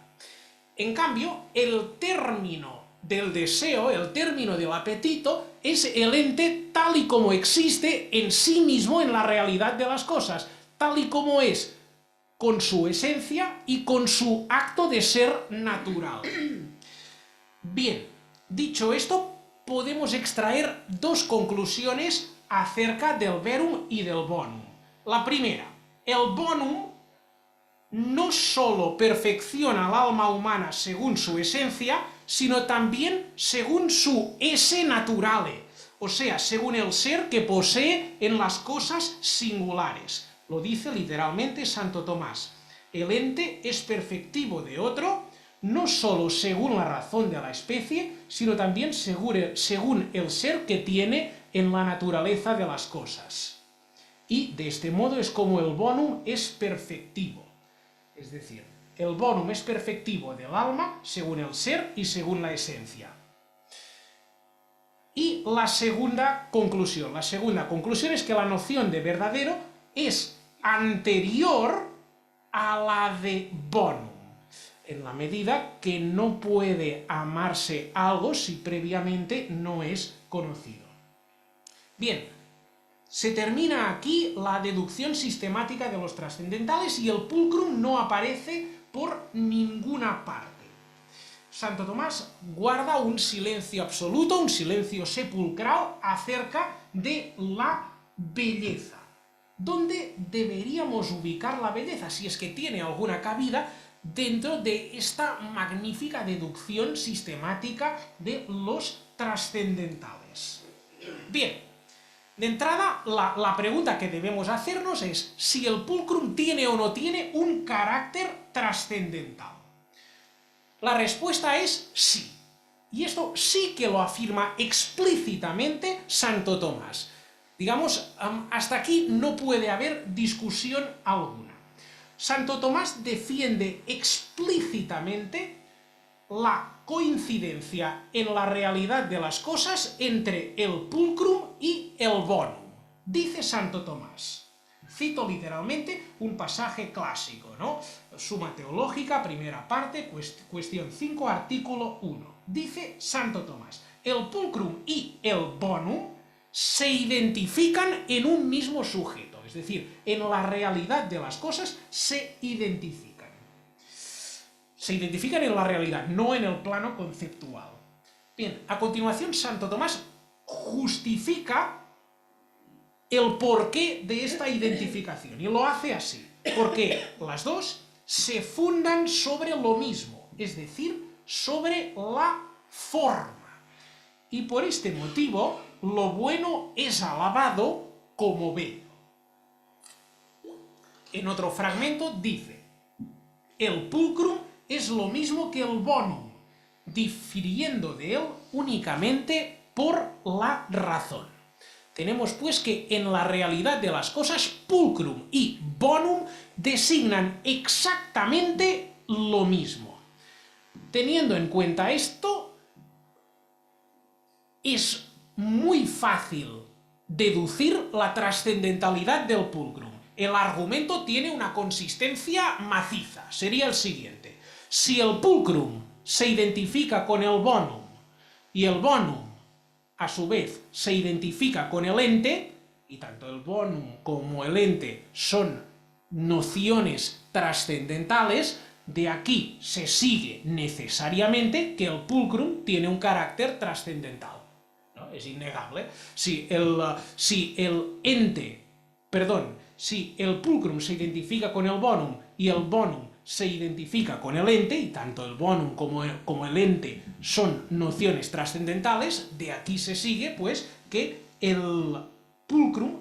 En cambio, el término del deseo, el término del apetito, es el ente tal y como existe en sí mismo en la realidad de las cosas, tal y como es, con su esencia y con su acto de ser natural. Bien, dicho esto, podemos extraer dos conclusiones acerca del verum y del bonum. La primera, el bonum no solo perfecciona al alma humana según su esencia, sino también según su esse naturale, o sea, según el ser que posee en las cosas singulares. Lo dice literalmente Santo Tomás. El ente es perfectivo de otro, no solo según la razón de la especie, sino también según el ser que tiene en la naturaleza de las cosas. Y de este modo es como el bonum es perfectivo. Es decir, el bonum es perfectivo del alma según el ser y según la esencia. Y la segunda conclusión es que la noción de verdadero es anterior a la de bonum, en la medida que no puede amarse algo si previamente no es conocido. Bien, se termina aquí la deducción sistemática de los trascendentales y el pulcrum no aparece por ninguna parte. Santo Tomás guarda un silencio absoluto, un silencio sepulcral acerca de la belleza. ¿Dónde deberíamos ubicar la belleza? Si es que tiene alguna cabida dentro de esta magnífica deducción sistemática de los trascendentales. Bien, de entrada, la pregunta que debemos hacernos es si el pulcrum tiene o no tiene un carácter trascendental. La respuesta es sí. Y esto sí que lo afirma explícitamente Santo Tomás. Digamos, hasta aquí no puede haber discusión alguna. Santo Tomás defiende explícitamente la coincidencia en la realidad de las cosas entre el pulcrum y el bonum. Dice Santo Tomás, cito literalmente un pasaje clásico, ¿no? Suma Teológica, primera parte, cuestión 5, artículo 1. Dice Santo Tomás, el pulcrum y el bonum se identifican en un mismo sujeto, es decir, en la realidad de las cosas se identifican. Se identifican en la realidad, no en el plano conceptual. Bien, a continuación Santo Tomás justifica el porqué de esta identificación, y lo hace así, porque las dos se fundan sobre lo mismo, es decir, sobre la forma. Y por este motivo, lo bueno es alabado como bello. En otro fragmento dice, el pulcrum es lo mismo que el bonum, difiriendo de él únicamente por la razón. Tenemos pues que en la realidad de las cosas, pulcrum y bonum designan exactamente lo mismo. Teniendo en cuenta esto, es muy fácil deducir la trascendentalidad del pulcrum. El argumento tiene una consistencia maciza. Sería el siguiente. Si el pulcrum se identifica con el bonum y el bonum a su vez se identifica con el ente, y tanto el bonum como el ente son nociones trascendentales, de aquí se sigue necesariamente que el pulcrum tiene un carácter trascendental, ¿no? Es innegable. Si el pulcrum se identifica con el bonum y el bonum se identifica con el ente, y tanto el bonum como el ente son nociones trascendentales, de aquí se sigue, pues, que el pulcrum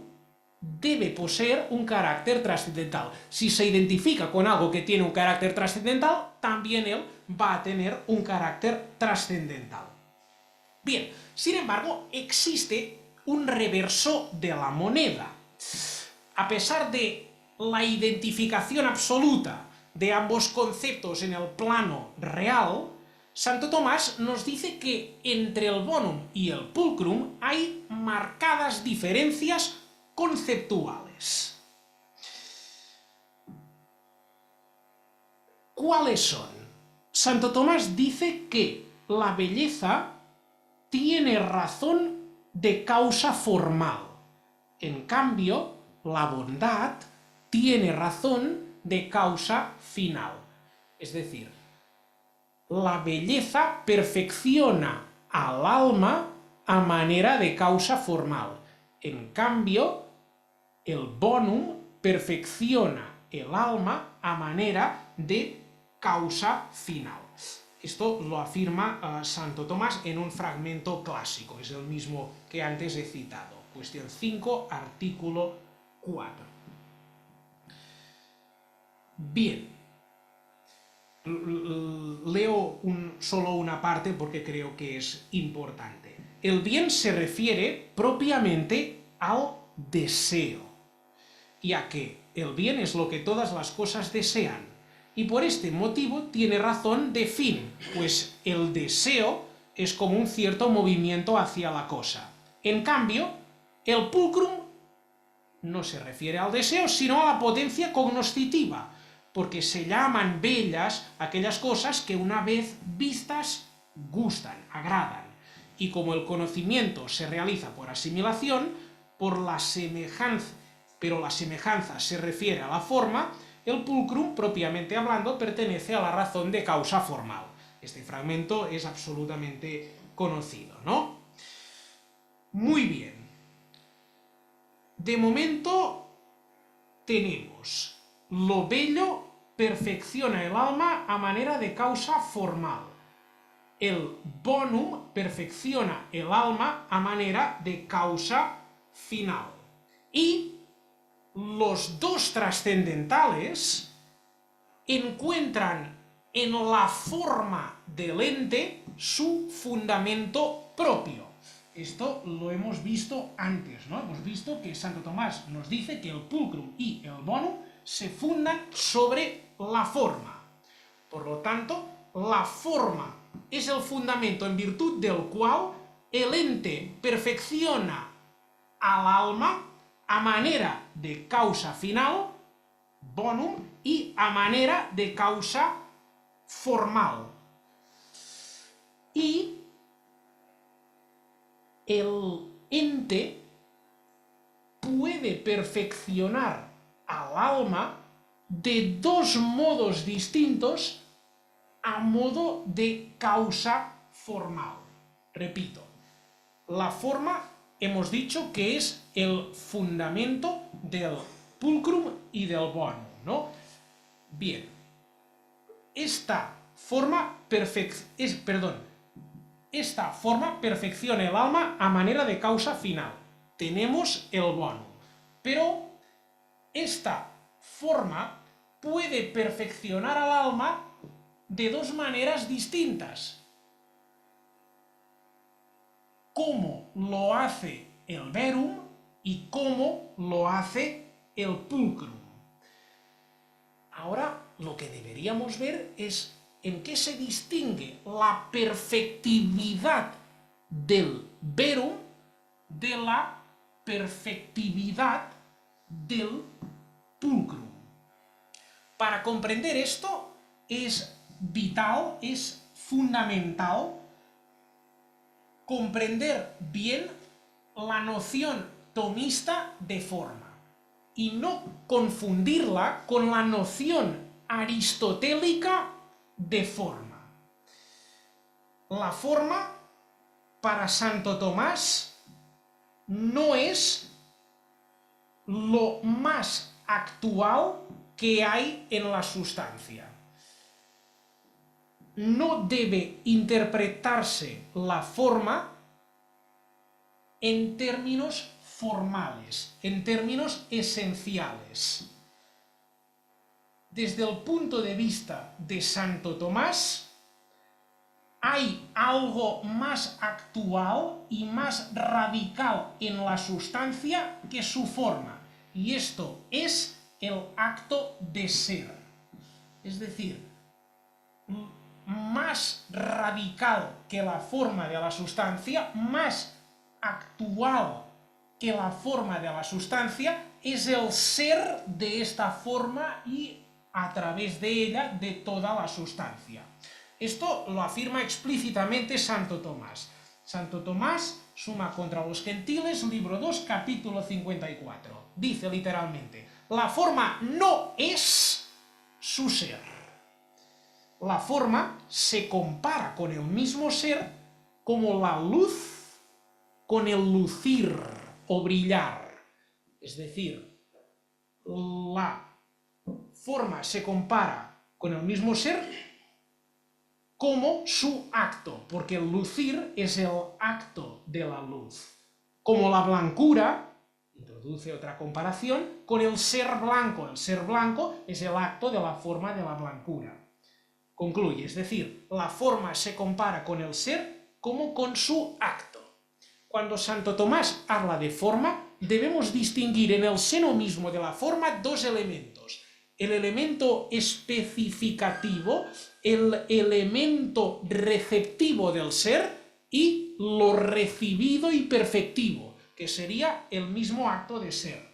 debe poseer un carácter trascendental. Si se identifica con algo que tiene un carácter trascendental, también él va a tener un carácter trascendental. Bien, sin embargo, existe un reverso de la moneda. A pesar de la identificación absoluta de ambos conceptos en el plano real, Santo Tomás nos dice que entre el bonum y el pulcrum hay marcadas diferencias conceptuales. ¿Cuáles son? Santo Tomás dice que la belleza tiene razón de causa formal, en cambio, la bondad tiene razón de causa final. Es decir, la belleza perfecciona al alma a manera de causa formal. En cambio, el bonum perfecciona el alma a manera de causa final. Esto lo afirma Santo Tomás en un fragmento clásico, es el mismo que antes he citado. Cuestión 5, artículo 4. Bien, leo solo una parte porque creo que es importante. El bien se refiere propiamente al deseo, ya que el bien es lo que todas las cosas desean, y por este motivo tiene razón de fin, pues el deseo es como un cierto movimiento hacia la cosa. En cambio, el pulcrum no se refiere al deseo, sino a la potencia cognoscitiva, porque se llaman bellas aquellas cosas que una vez vistas gustan, agradan. Y como el conocimiento se realiza por asimilación, por la semejanza, pero la semejanza se refiere a la forma, el pulcrum, propiamente hablando, pertenece a la razón de causa formal. Este fragmento es absolutamente conocido, ¿no? Muy bien. De momento tenemos lo bello perfecciona el alma a manera de causa formal. El bonum perfecciona el alma a manera de causa final. Y los dos trascendentales encuentran en la forma del ente su fundamento propio. Esto lo hemos visto antes, ¿no? Hemos visto que Santo Tomás nos dice que el pulcrum y el bonum se fundan sobre la forma. Por lo tanto, la forma es el fundamento en virtud del cual el ente perfecciona al alma a manera de causa final, bonum, y a manera de causa formal. Y el ente puede perfeccionar al alma de dos modos distintos a modo de causa formal. Repito, la forma hemos dicho que es el fundamento del pulcrum y del bonum, ¿no? Bien, esta forma perfecciona el alma a manera de causa final. Tenemos el bonum, pero esta forma puede perfeccionar al alma de dos maneras distintas. Cómo lo hace el verum y cómo lo hace el pulcrum. Ahora lo que deberíamos ver es en qué se distingue la perfectividad del verum de la perfectividad del pulcrum. Para comprender esto es vital, es fundamental comprender bien la noción tomista de forma y no confundirla con la noción aristotélica de forma. La forma para Santo Tomás no es lo más actual que hay en la sustancia. No debe interpretarse la forma en términos formales, en términos esenciales. Desde el punto de vista de Santo Tomás, hay algo más actual y más radical en la sustancia que su forma, y esto es el acto de ser. Es decir, más radical que la forma de la sustancia, más actual que la forma de la sustancia, es el ser de esta forma y a través de ella de toda la sustancia. Esto lo afirma explícitamente Santo Tomás. Santo Tomás, Suma contra los Gentiles, libro 2, capítulo 54. Dice literalmente, la forma no es su ser. La forma se compara con el mismo ser como la luz con el lucir o brillar. Es decir, la forma se compara con el mismo ser como su acto, porque el lucir es el acto de la luz. Como la blancura, introduce otra comparación, con el ser blanco. El ser blanco es el acto de la forma de la blancura. Concluye, es decir, la forma se compara con el ser como con su acto. Cuando Santo Tomás habla de forma, debemos distinguir en el seno mismo de la forma dos elementos. el elemento especificativo, el elemento receptivo del ser y lo recibido y perfectivo, que sería el mismo acto de ser.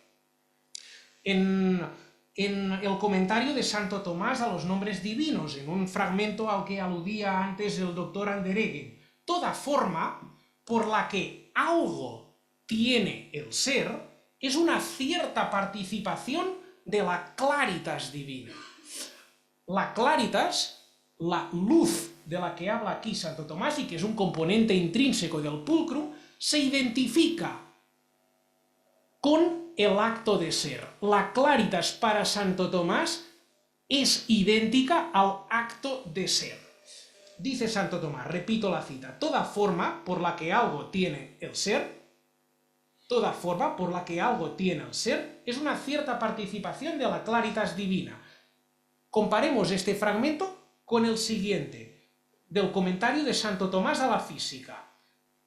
En el comentario de Santo Tomás a los nombres divinos, en un fragmento al que aludía antes el doctor Andereggen, toda forma por la que algo tiene el ser es una cierta participación de la claritas divina. La claritas, la luz de la que habla aquí Santo Tomás y que es un componente intrínseco del pulcrum, se identifica con el acto de ser. La claritas para Santo Tomás es idéntica al acto de ser. Dice Santo Tomás, repito la cita, toda forma por la que algo tiene el ser, toda forma por la que algo tiene el ser, es una cierta participación de la claritas divina. Comparemos este fragmento con el siguiente, del comentario de Santo Tomás a la física.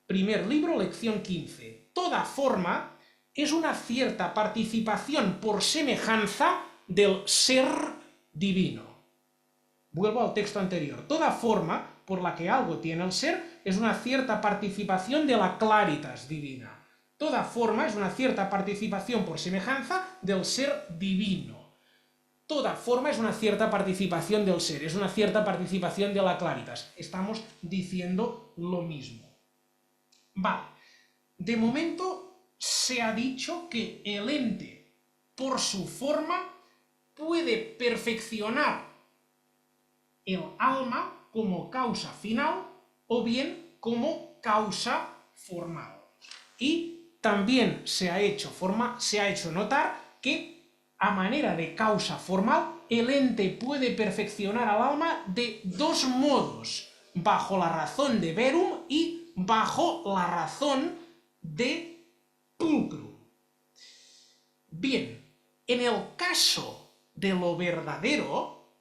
Primer libro, lección 15. Toda forma es una cierta participación por semejanza del ser divino. Vuelvo al texto anterior. Toda forma por la que algo tiene el ser es una cierta participación de la claritas divina. Toda forma es una cierta participación por semejanza del ser divino. Toda forma es una cierta participación del ser, es una cierta participación de la claritas. Estamos diciendo lo mismo. Vale. De momento se ha dicho que el ente, por su forma, puede perfeccionar el alma como causa final o bien como causa formal. Y también se ha hecho notar que, a manera de causa formal, el ente puede perfeccionar al alma de dos modos, bajo la razón de verum y bajo la razón de pulcrum. Bien, en el caso de lo verdadero,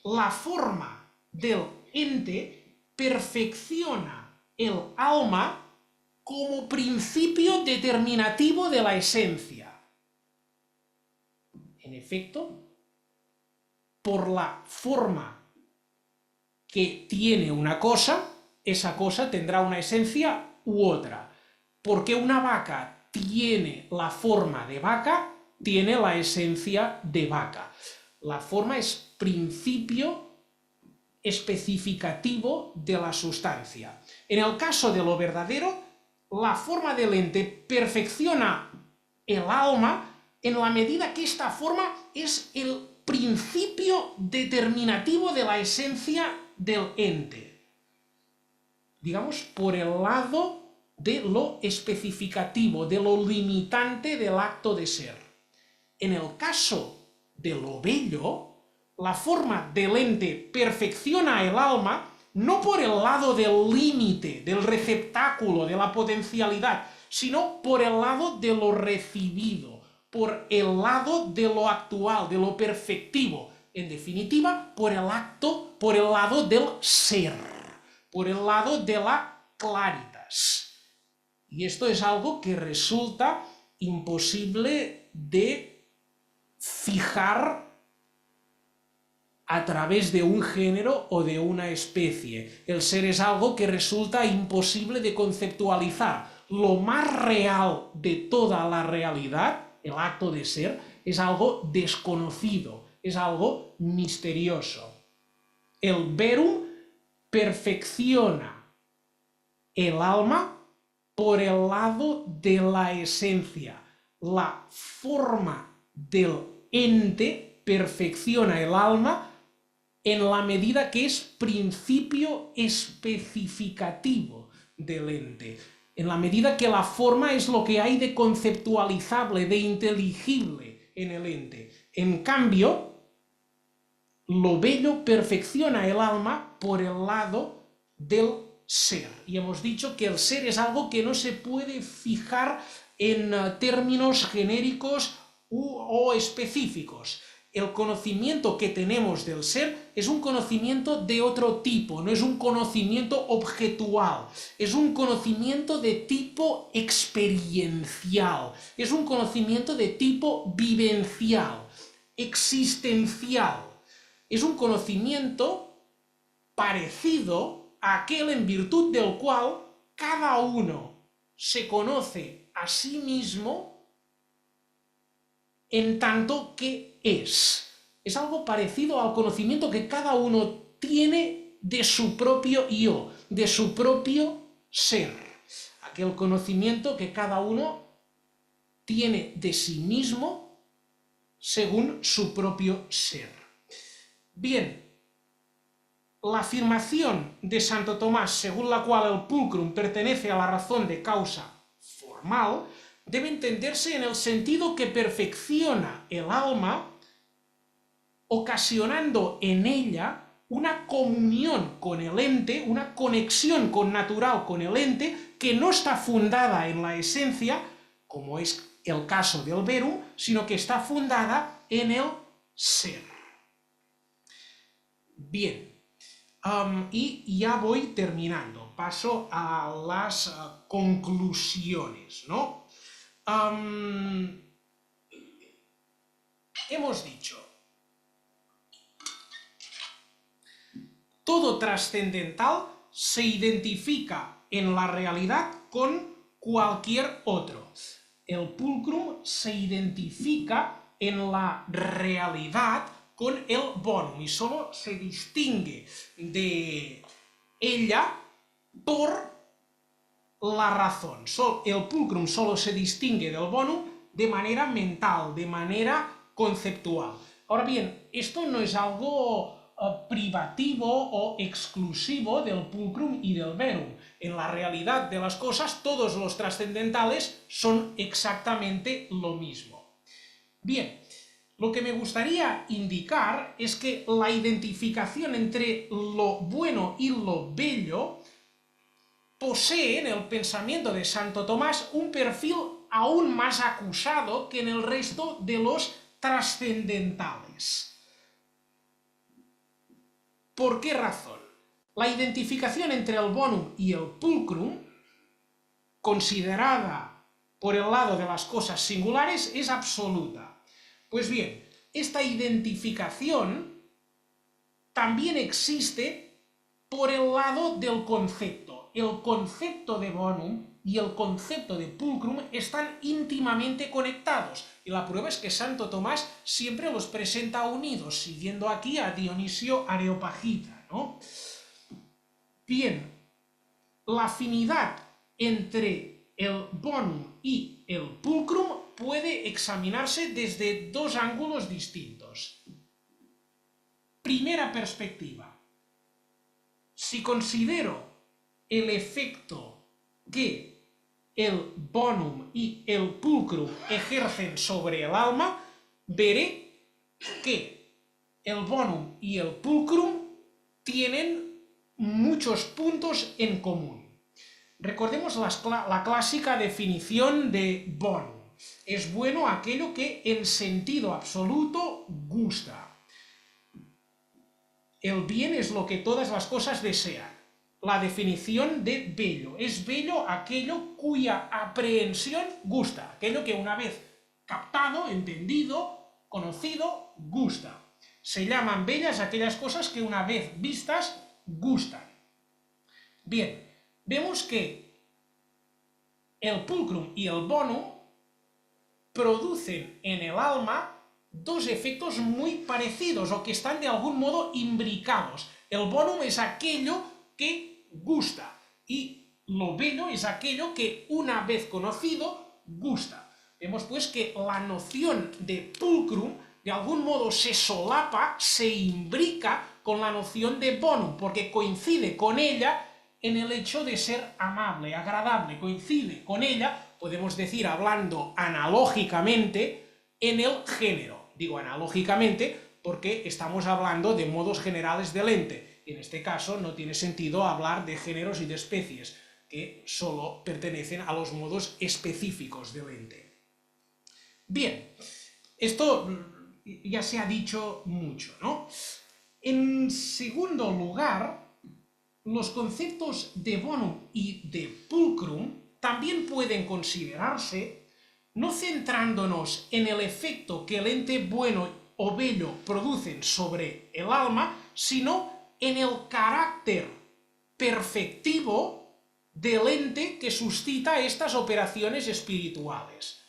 la forma del ente perfecciona el alma como principio determinativo de la esencia. En efecto, por la forma que tiene una cosa, esa cosa tendrá una esencia u otra. Porque una vaca tiene la forma de vaca, tiene la esencia de vaca. La forma es principio especificativo de la sustancia. En el caso de lo verdadero, la forma del ente perfecciona el alma en la medida que esta forma es el principio determinativo de la esencia del ente. Digamos, por el lado de lo especificativo, de lo limitante del acto de ser. En el caso de lo bello, la forma del ente perfecciona el alma no por el lado del límite, del receptáculo, de la potencialidad, sino por el lado de lo recibido, por el lado de lo actual, de lo perfectivo, en definitiva, por el lado del ser, por el lado de la claritas. Y esto es algo que resulta imposible de fijar a través de un género o de una especie. El ser es algo que resulta imposible de conceptualizar. Lo más real de toda la realidad, el acto de ser, es algo desconocido, es algo misterioso. El verum perfecciona el alma por el lado de la esencia. La forma del ente perfecciona el alma en la medida que es principio especificativo del ente, en la medida que la forma es lo que hay de conceptualizable, de inteligible en el ente. En cambio, lo bello perfecciona el alma por el lado del ser. Y hemos dicho que el ser es algo que no se puede fijar en términos genéricos o específicos. El conocimiento que tenemos del ser es un conocimiento de otro tipo, no es un conocimiento objetual, es un conocimiento de tipo experiencial, es un conocimiento de tipo vivencial. existencial. Es un conocimiento parecido a aquel en virtud del cual cada uno se conoce a sí mismo en tanto que es. Es algo parecido al conocimiento que cada uno tiene de su propio yo, de su propio ser. Aquel conocimiento que cada uno tiene de sí mismo según su propio ser. Bien, la afirmación de Santo Tomás, según la cual el pulcrum pertenece a la razón de causa formal, debe entenderse en el sentido que perfecciona el alma, ocasionando en ella una comunión con el ente, una conexión natural con el ente, que no está fundada en la esencia, como es el caso del verum, sino que está fundada en el ser. Bien, y ya voy terminando, paso a las conclusiones, ¿no? Hemos dicho, todo trascendental se identifica en la realidad con cualquier otro. El pulcrum se identifica en la realidad con el bonum y solo se distingue de ella por la razón. El pulcrum solo se distingue del bonum de manera mental, de manera conceptual. Ahora bien, esto no es algo privativo o exclusivo del pulcrum y del verum. En la realidad de las cosas, todos los trascendentales son exactamente lo mismo. Bien, lo que me gustaría indicar es que la identificación entre lo bueno y lo bello posee en el pensamiento de Santo Tomás un perfil aún más acusado que en el resto de los trascendentales. ¿Por qué razón? La identificación entre el bonum y el pulcrum, considerada por el lado de las cosas singulares, es absoluta. Pues bien, esta identificación también existe por el lado del concepto. El concepto de bonum y el concepto de pulcrum están íntimamente conectados, y la prueba es que Santo Tomás siempre los presenta unidos, siguiendo aquí a Dionisio Areopagita, ¿no? Bien, la afinidad entre el bonum y el pulcrum puede examinarse desde dos ángulos distintos. Primera perspectiva. Si considero el efecto que el bonum y el pulcrum ejercen sobre el alma, veré que el bonum y el pulcrum tienen muchos puntos en común. Recordemos la clásica definición de bonum. Es bueno aquello que en sentido absoluto gusta. El bien es lo que todas las cosas desean. La definición de bello. Es bello aquello cuya aprehensión gusta, aquello que una vez captado, entendido, conocido, gusta. Se llaman bellas aquellas cosas que una vez vistas gustan. Bien, vemos que el pulcrum y el bonum producen en el alma dos efectos muy parecidos o que están de algún modo imbricados. El bonum es aquello que gusta y lo bello es aquello que una vez conocido gusta. Vemos pues que la noción de pulcrum de algún modo se solapa, se imbrica con la noción de bonum, porque coincide con ella en el hecho de ser amable, agradable, coincide con ella, podemos decir hablando analógicamente, en el género. Digo analógicamente porque estamos hablando de modos generales del ente. En este caso no tiene sentido hablar de géneros y de especies, que solo pertenecen a los modos específicos del ente. Bien, esto ya se ha dicho mucho, ¿no? En segundo lugar, los conceptos de bonum y de pulcrum también pueden considerarse no centrándonos en el efecto que el ente bueno o bello producen sobre el alma, sino en el carácter perfectivo del ente que suscita estas operaciones espirituales.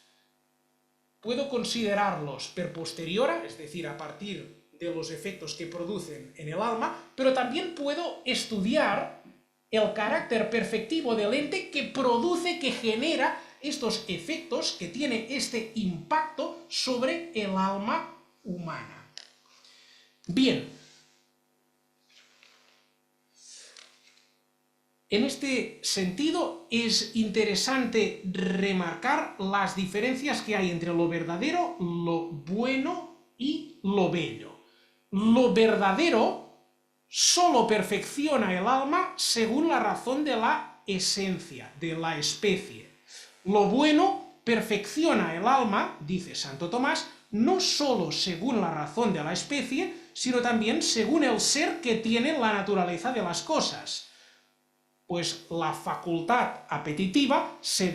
Puedo considerarlos per posteriora, es decir, a partir de los efectos que producen en el alma, pero también puedo estudiar el carácter perfectivo del ente que produce, que genera estos efectos, que tiene este impacto sobre el alma humana. Bien, en este sentido es interesante remarcar las diferencias que hay entre lo verdadero, lo bueno y lo bello. Lo verdadero solo perfecciona el alma según la razón de la esencia, de la especie. Lo bueno perfecciona el alma, dice Santo Tomás, no solo según la razón de la especie, sino también según el ser que tiene la naturaleza de las cosas. Pues la facultad apetitiva se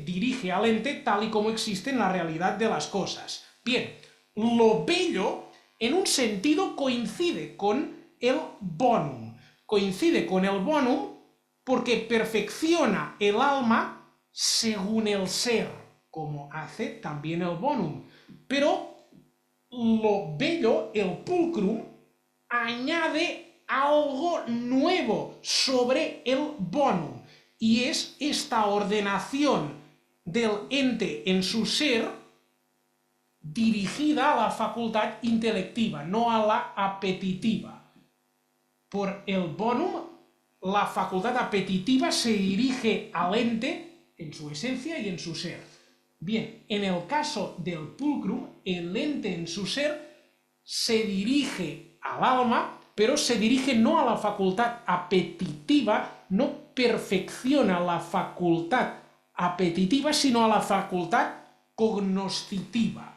dirige al ente tal y como existe en la realidad de las cosas. Bien, lo bello en un sentido coincide con el bonum. Coincide con el bonum porque perfecciona el alma según el ser, como hace también el bonum. Pero lo bello, el pulcrum, añade algo nuevo sobre el bonum, y es esta ordenación del ente en su ser dirigida a la facultad intelectiva, no a la apetitiva. Por el bonum, la facultad apetitiva se dirige al ente en su esencia y en su ser. Bien, en el caso del pulcrum, el ente en su ser se dirige al alma, pero se dirige no a la facultad apetitiva, no perfecciona la facultad apetitiva, sino a la facultad cognoscitiva.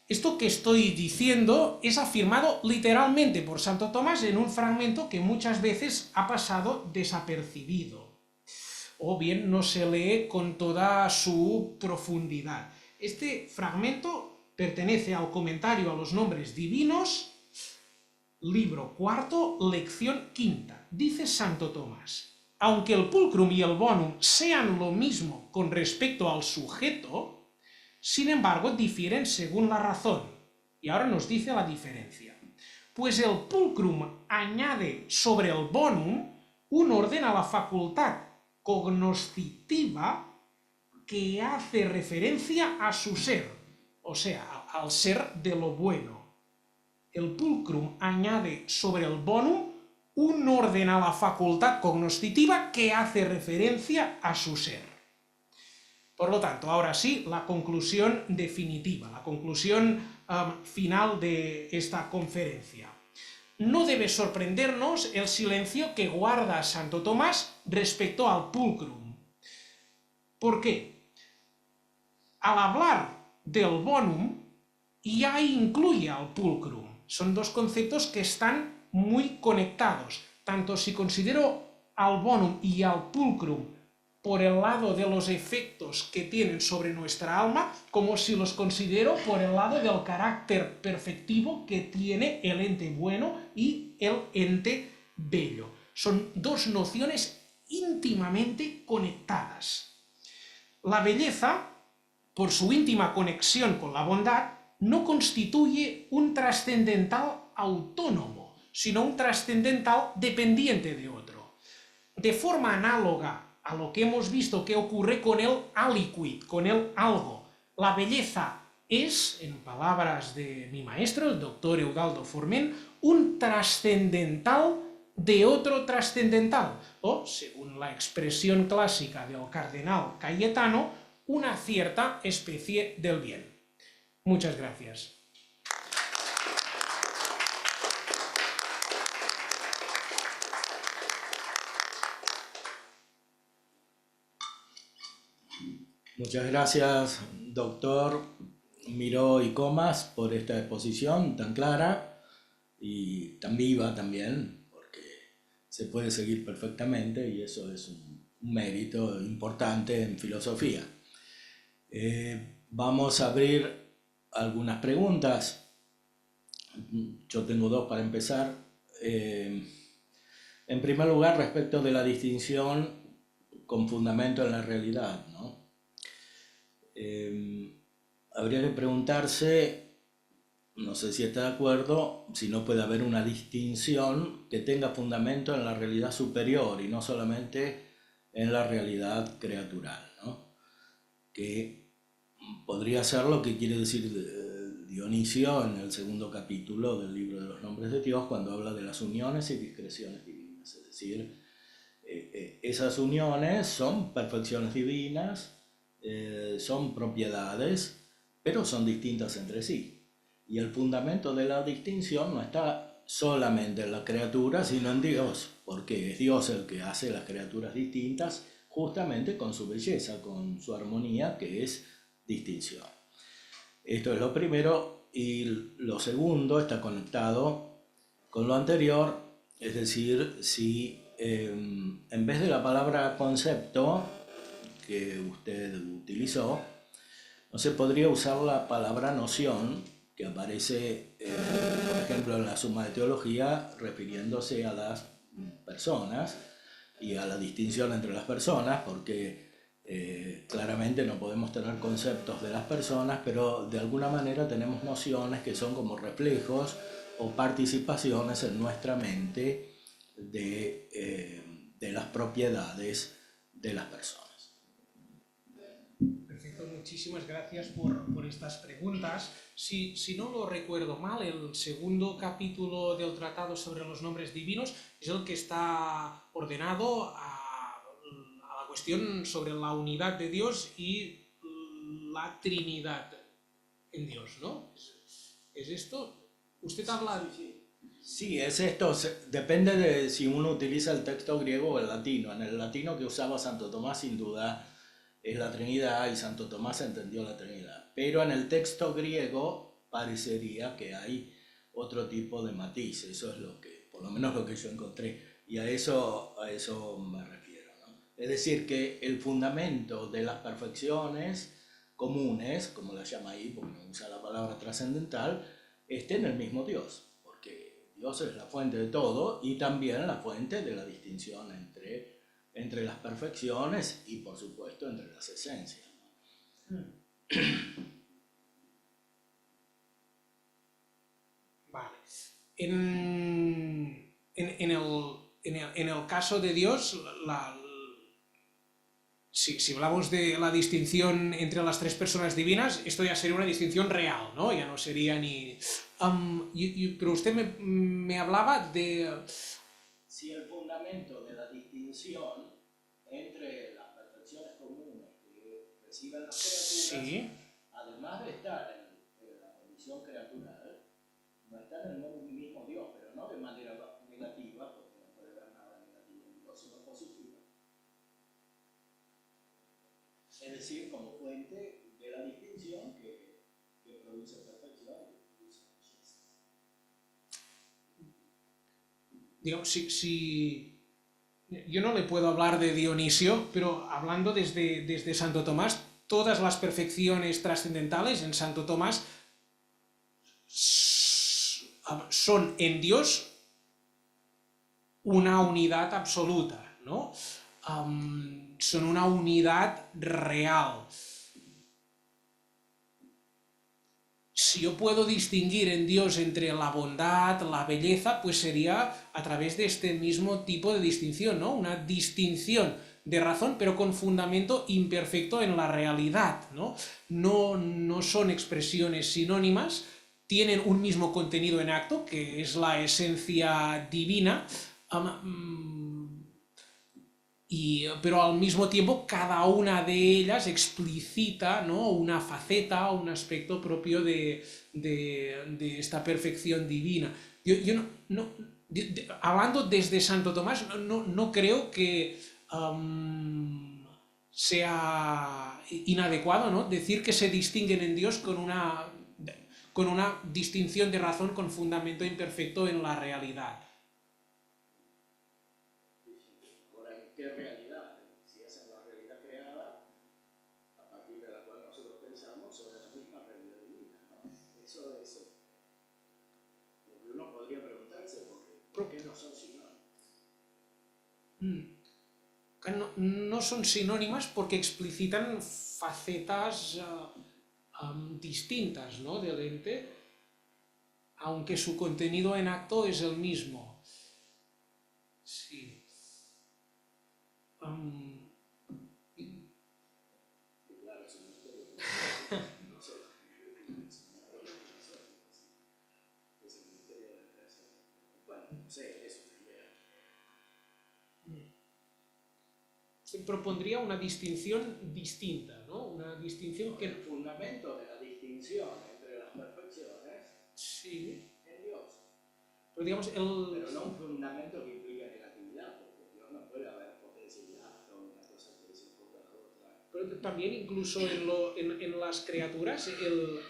Esto que estoy diciendo es afirmado literalmente por Santo Tomás en un fragmento que muchas veces ha pasado desapercibido, o bien no se lee con toda su profundidad. Este fragmento pertenece al comentario a los nombres divinos, libro cuarto, lección quinta. Dice Santo Tomás: aunque el pulcrum y el bonum sean lo mismo con respecto al sujeto, sin embargo difieren según la razón. Y ahora nos dice la diferencia. Pues el pulcrum añade sobre el bonum un orden a la facultad cognoscitiva que hace referencia a su ser, o sea, al ser de lo bueno. El pulcrum añade sobre el bonum un orden a la facultad cognoscitiva que hace referencia a su ser. Por lo tanto, ahora sí, la conclusión definitiva, la conclusión final de esta conferencia. No debe sorprendernos el silencio que guarda Santo Tomás respecto al pulcrum. ¿Por qué? Al hablar del bonum, ya incluye al pulcrum. Son dos conceptos que están muy conectados. Tanto si considero al bonum y al pulcrum por el lado de los efectos que tienen sobre nuestra alma, como si los considero por el lado del carácter perfectivo que tiene el ente bueno y el ente bello. Son dos nociones íntimamente conectadas. La belleza, por su íntima conexión con la bondad, no constituye un trascendental autónomo, sino un trascendental dependiente de otro. De forma análoga a lo que hemos visto que ocurre con el aliquid, con el algo. La belleza es, en palabras de mi maestro, el doctor Eudaldo Forment, un trascendental de otro trascendental, o, según la expresión clásica del cardenal Cayetano, una cierta especie del bien. Muchas gracias. Muchas gracias, doctor Miró y Comas, por esta exposición tan clara y tan viva también, porque se puede seguir perfectamente y eso es un mérito importante en filosofía. Vamos a abrir algunas preguntas. Yo tengo dos para empezar. En primer lugar, respecto de la distinción con fundamento en la realidad, ¿no? Habría que preguntarse, no sé si está de acuerdo, si no puede haber una distinción que tenga fundamento en la realidad superior y no solamente en la realidad creatural, ¿no? Que podría ser lo que quiere decir Dionisio en el segundo capítulo del libro de los nombres de Dios, cuando habla de las uniones y discreciones divinas. Es decir, esas uniones son perfecciones divinas, son propiedades, pero son distintas entre sí. Y el fundamento de la distinción no está solamente en la criatura, sino en Dios, porque es Dios el que hace las criaturas distintas, justamente con su belleza, con su armonía, que es distinción. Esto es lo primero, y lo segundo está conectado con lo anterior, es decir, si en vez de la palabra concepto que usted utilizó, no se podría usar la palabra noción, que aparece, por ejemplo, en la Suma de Teología, refiriéndose a las personas y a la distinción entre las personas, porque claramente no podemos tener conceptos de las personas, pero de alguna manera tenemos nociones que son como reflejos o participaciones en nuestra mente de las propiedades de las personas. Perfecto, muchísimas gracias por estas preguntas. Si no lo recuerdo mal, el segundo capítulo del Tratado sobre los Nombres Divinos es el que está ordenado a la cuestión sobre la unidad de Dios y la Trinidad en Dios, ¿no? ¿Es esto? Usted habla... Sí, es esto. Depende de si uno utiliza el texto griego o el latino. En el latino que usaba Santo Tomás, sin duda, es la Trinidad, y Santo Tomás entendió la Trinidad. Pero en el texto griego parecería que hay otro tipo de matiz. Eso es lo que, por lo menos lo que yo encontré. Y a eso me refiero, ¿no? Es decir, que el fundamento de las perfecciones comunes, como la llama ahí, porque no usa la palabra trascendental, esté en el mismo Dios. Porque Dios es la fuente de todo y también la fuente de la distinción entre las perfecciones y, por supuesto, entre las esencias. Vale. En el caso de Dios, si hablamos de la distinción entre las tres personas divinas, esto ya sería una distinción real, ¿no? Ya no sería ni... pero usted me hablaba de... Si el fundamento de la distinción entre las perfecciones comunes que reciben las criaturas, Sí. además de estar en la condición creatural, no está en el mismo Dios, pero no de manera negativa, porque no puede haber nada negativo en Dios, sino positiva. Es decir, como fuente de la distinción que produce perfección y que produce belleza. Digamos, yo no le puedo hablar de Dionisio, pero hablando desde Santo Tomás, todas las perfecciones trascendentales en Santo Tomás son en Dios una unidad absoluta, ¿no? Son una unidad real. Si yo puedo distinguir en Dios entre la bondad, la belleza, pues sería a través de este mismo tipo de distinción, ¿no? Una distinción de razón, pero con fundamento imperfecto en la realidad, ¿no? No son expresiones sinónimas, tienen un mismo contenido en acto, que es la esencia divina, pero al mismo tiempo cada una de ellas explicita, ¿no?, una faceta, un aspecto propio de esta perfección divina. Yo hablando desde Santo Tomás, no creo que sea inadecuado, ¿no?, decir que se distinguen en Dios con una distinción de razón con fundamento imperfecto en la realidad. ¿Qué realidad? Si esa es la realidad creada, a partir de la cual nosotros pensamos sobre la misma realidad divina, ¿no? no son sinónimas porque explicitan facetas distintas, ¿no?, del ente, aunque su contenido en acto es el mismo. Sí. Propondría una distinción distinta, ¿no? Una distinción que... El fundamento de la distinción entre las perfecciones, sí, en Dios. pero digamos Pero no un fundamento que implique negatividad, porque Dios no puede haber potencialidad o una cosa que desenfoca a la otra. Pero también incluso en las criaturas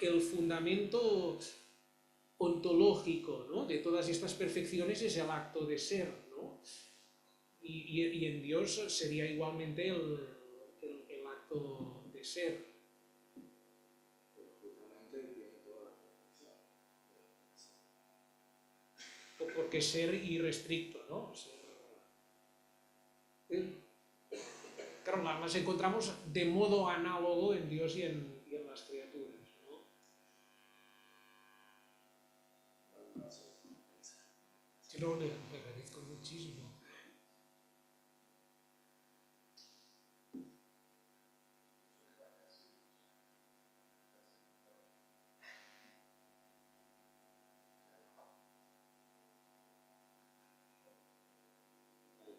el fundamento ontológico, ¿no?, de todas estas perfecciones es el acto de ser, ¿no? Y en Dios sería igualmente el acto de ser. Pero justamente tiene todas las perfecciones. Porque ser irrestricto, ¿no? Claro, las encontramos de modo análogo en Dios y en las criaturas, ¿no? Si no, le agradezco muchísimo. El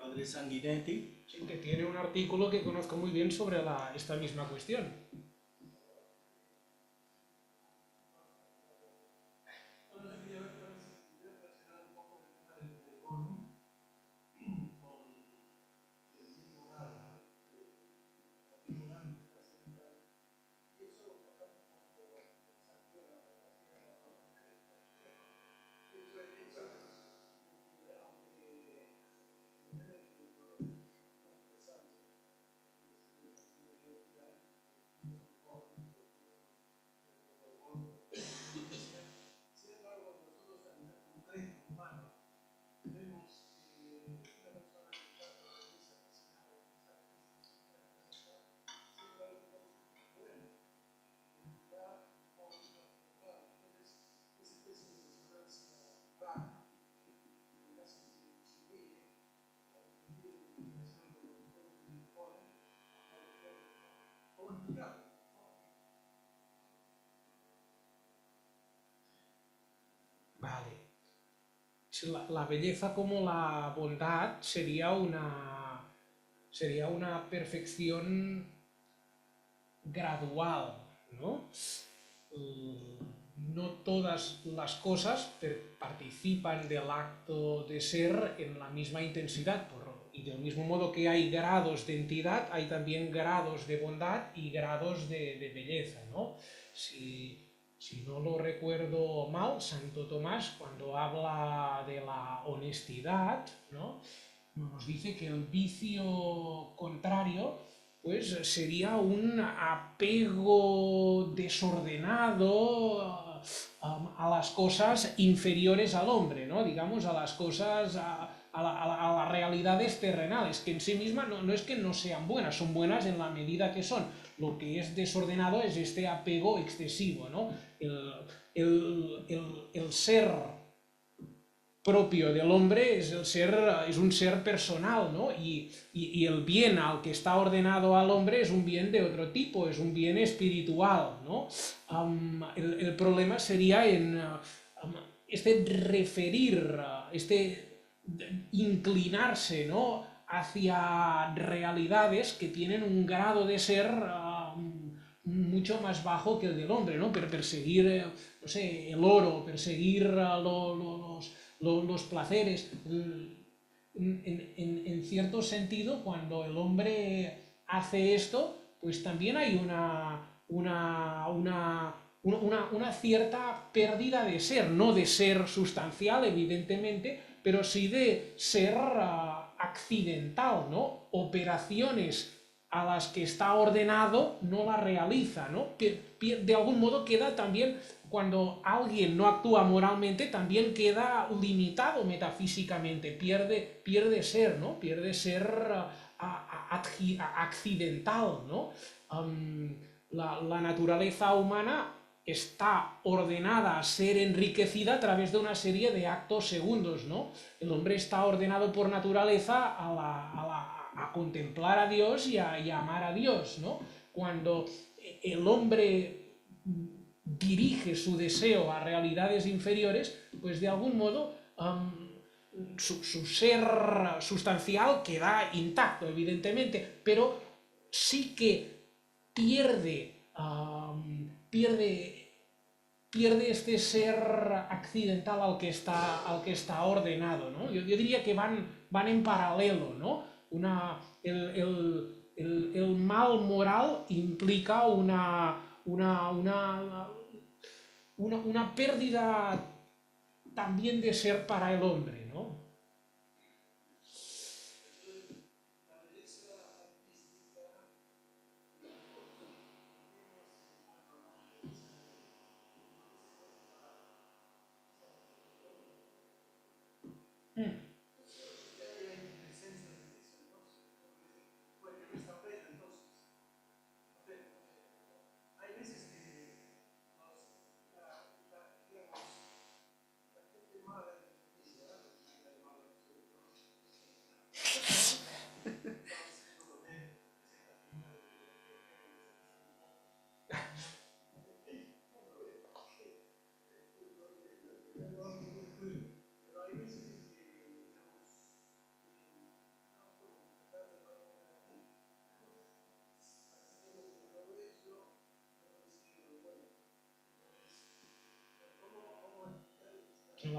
padre Sanguinetti, Sí, que tiene un artículo que conozco muy bien sobre esta misma cuestión. Vale. La belleza como la bondad sería una perfección gradual, ¿no? No todas las cosas participan del acto de ser en la misma intensidad, y del mismo modo que hay grados de entidad, hay también grados de bondad y grados de belleza, ¿no? Si no lo recuerdo mal, Santo Tomás, cuando habla de la honestidad, ¿no?, nos dice que el vicio contrario pues sería un apego desordenado a las cosas inferiores al hombre, ¿no?, digamos, a las cosas, a las realidades terrenales, que en sí mismas no es que no sean buenas, son buenas en la medida que son. Lo que es desordenado es este apego excesivo, ¿no? El ser propio del hombre es un ser personal, ¿no? Y el bien al que está ordenado al hombre es un bien de otro tipo, es un bien espiritual, ¿no? El problema sería en este referir, inclinarse, ¿no?, hacia realidades que tienen un grado de ser mucho más bajo que el del hombre, ¿no? Perseguir, no sé, el oro, perseguir los placeres. En cierto sentido, cuando el hombre hace esto, pues también hay una cierta pérdida de ser, no de ser sustancial, evidentemente, pero sí de ser accidental, ¿no? Operaciones a las que está ordenado no las realiza, ¿no? De algún modo queda también, cuando alguien no actúa moralmente, también queda limitado metafísicamente, pierde ser, ¿no? Pierde ser accidental, ¿no? La naturaleza humana está ordenada a ser enriquecida a través de una serie de actos segundos, ¿no? El hombre está ordenado por naturaleza a contemplar a Dios y a amar a Dios, ¿no? Cuando el hombre dirige su deseo a realidades inferiores, pues de algún modo su ser sustancial queda intacto, evidentemente, pero sí que pierde este ser accidental al que está ordenado, ¿no? Yo diría que van en paralelo, ¿no? El mal moral implica una pérdida también de ser para el hombre, ¿no?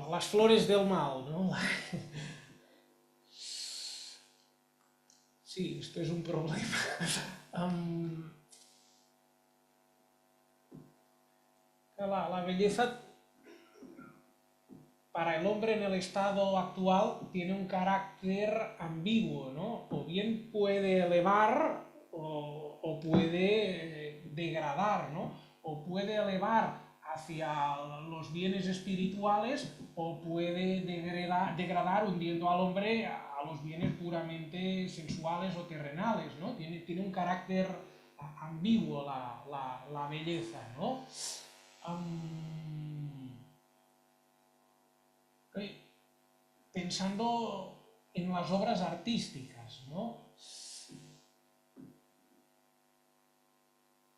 Las flores del mal, ¿no? Sí, esto es un problema. La belleza para el hombre en el estado actual tiene un carácter ambiguo, ¿no? O bien puede elevar o puede degradar, ¿no? O puede elevar hacia los bienes espirituales o puede degradar hundiendo al hombre a los bienes puramente sensuales o terrenales, ¿no? Tiene un carácter ambiguo la belleza, ¿no? Pensando en las obras artísticas, ¿no?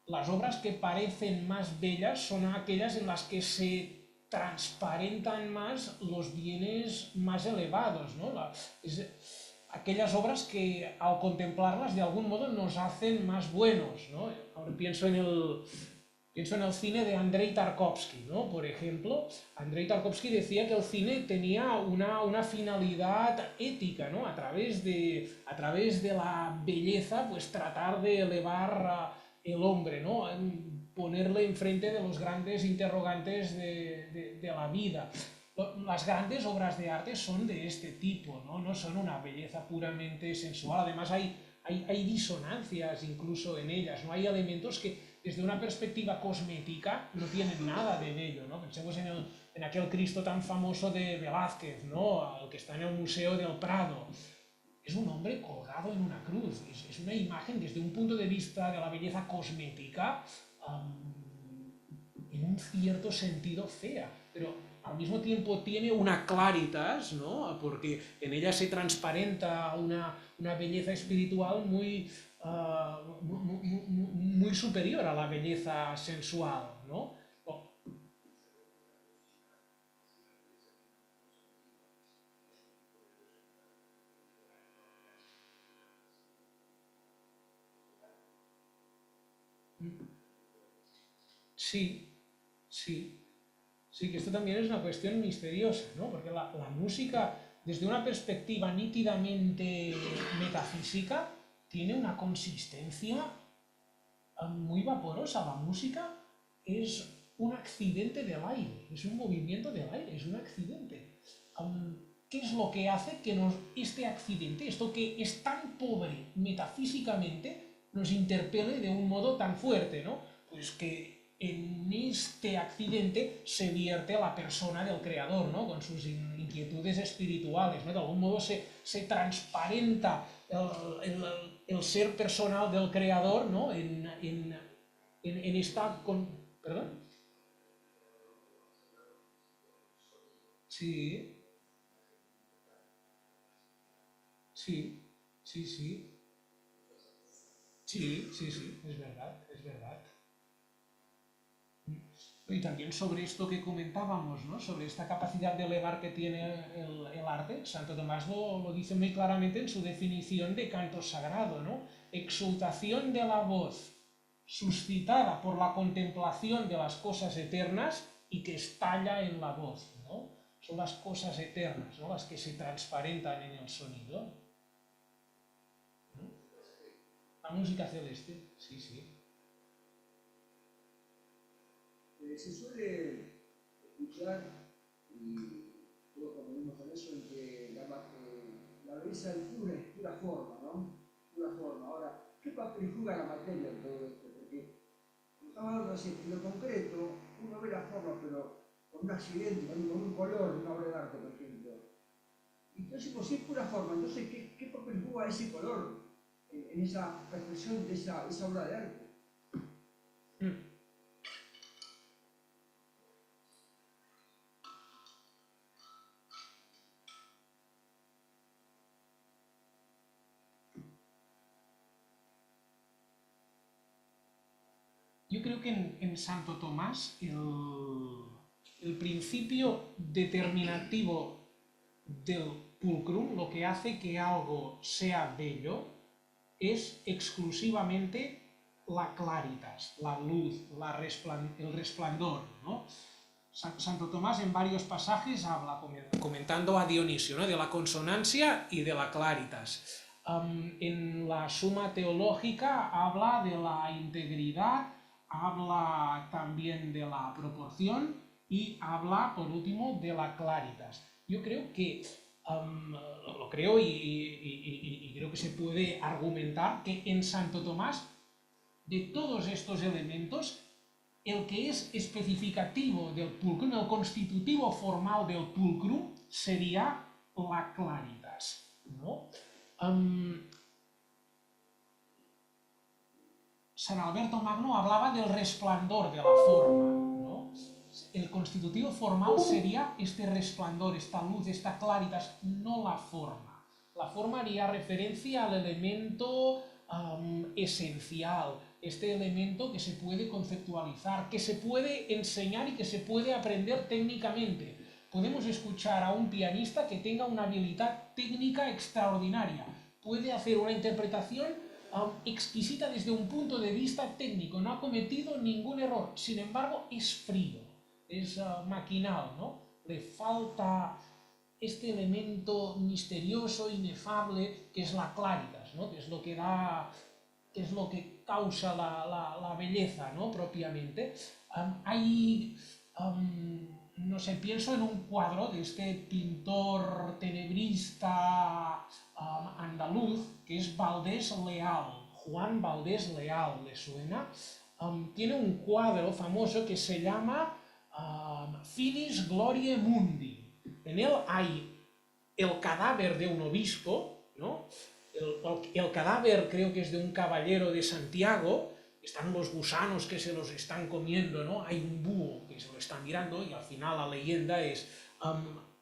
Las obras que parecen más bellas son aquellas en las que se transparentan más los bienes más elevados, ¿no? Aquellas obras que al contemplarlas de algún modo nos hacen más buenos, ¿no? Ahora pienso en el cine de Andrei Tarkovsky, ¿no? Por ejemplo, Andrei Tarkovsky decía que el cine tenía una finalidad ética, ¿no? A través de la belleza, pues tratar de elevar el hombre, ¿no? Ponerle enfrente de los grandes interrogantes de la vida. Las grandes obras de arte son de este tipo, ¿no? No son una belleza puramente sensual. Además hay disonancias incluso en ellas, ¿no? Hay elementos que desde una perspectiva cosmética no tienen nada de bello, ¿no? Pensemos en aquel Cristo tan famoso de Velázquez, ¿no? El que está en el Museo del Prado. Es un hombre colgado en una cruz. Es una imagen desde un punto de vista de la belleza cosmética en un cierto sentido fea, pero al mismo tiempo tiene una claritas, ¿no? Porque en ella se transparenta una belleza espiritual muy superior a la belleza sensual, ¿no? Sí, sí. Sí, que esto también es una cuestión misteriosa, ¿no? Porque la música, desde una perspectiva nítidamente metafísica, tiene una consistencia muy vaporosa. La música es un accidente del aire, es un movimiento del aire, es un accidente. ¿Qué es lo que hace que este accidente, esto que es tan pobre metafísicamente, nos interpele de un modo tan fuerte, ¿no? Pues que en este accidente se vierte la persona del creador, ¿no? Con sus inquietudes espirituales, ¿no? De algún modo se transparenta el ser personal del creador, ¿no? En esta... ¿Perdón? Sí, sí, sí, sí. Sí, sí, sí, es verdad, es verdad. Y también sobre esto que comentábamos, ¿no? Sobre esta capacidad de elevar que tiene el arte, Santo Tomás lo dice muy claramente en su definición de canto sagrado, ¿no? Exultación de la voz suscitada por la contemplación de las cosas eternas y que estalla en la voz, ¿no? Son las cosas eternas, ¿no? Las que se transparentan en el sonido. La música celeste, sí, sí. Se suele escuchar, y todos convenimos con eso, en que la belleza es pura forma, ¿no? Pura forma. Ahora, ¿qué papel juega la materia en todo esto? Porque estamos hablando así, en lo concreto, uno ve la forma, pero con un accidente, con un color de una obra de arte, por ejemplo. Y entonces, si es pura forma, entonces, ¿qué papel juega ese color en esa perfección de esa obra de arte? Yo creo que en Santo Tomás el principio determinativo del pulcrum, lo que hace que algo sea bello, es exclusivamente la claritas, la luz, el resplandor, ¿no? Santo Tomás en varios pasajes habla, comentando a Dionisio, ¿no? De la consonancia y de la claritas. En la Suma Teológica habla de la integridad, habla también de la proporción y habla, por último, de la claritas. Yo creo que, lo creo y creo que se puede argumentar que en Santo Tomás, de todos estos elementos, el que es especificativo del pulcrum, el constitutivo formal del pulcrum, sería la claritas, ¿no? San Alberto Magno hablaba del resplandor de la forma, ¿no? El constitutivo formal sería este resplandor, esta luz, esta claritas, no la forma. La forma haría referencia al elemento esencial, este elemento que se puede conceptualizar, que se puede enseñar y que se puede aprender técnicamente. Podemos escuchar a un pianista que tenga una habilidad técnica extraordinaria, puede hacer una interpretación exquisita desde un punto de vista técnico, no ha cometido ningún error, sin embargo es frío, es maquinal, ¿no? Le falta este elemento misterioso, inefable, que es la claritas, ¿no? Que es lo que da, que es lo que causa la belleza, ¿no? Propiamente. No sé, pienso en un cuadro de este pintor tenebrista andaluz, que es Valdés Leal, Juan Valdés Leal, ¿le suena? Tiene un cuadro famoso que se llama Finis Gloriae Mundi. En él hay el cadáver de un obispo, ¿no? El cadáver creo que es de un caballero de Santiago, están los gusanos que se los están comiendo, ¿no? Hay un búho que se lo está mirando y al final la leyenda es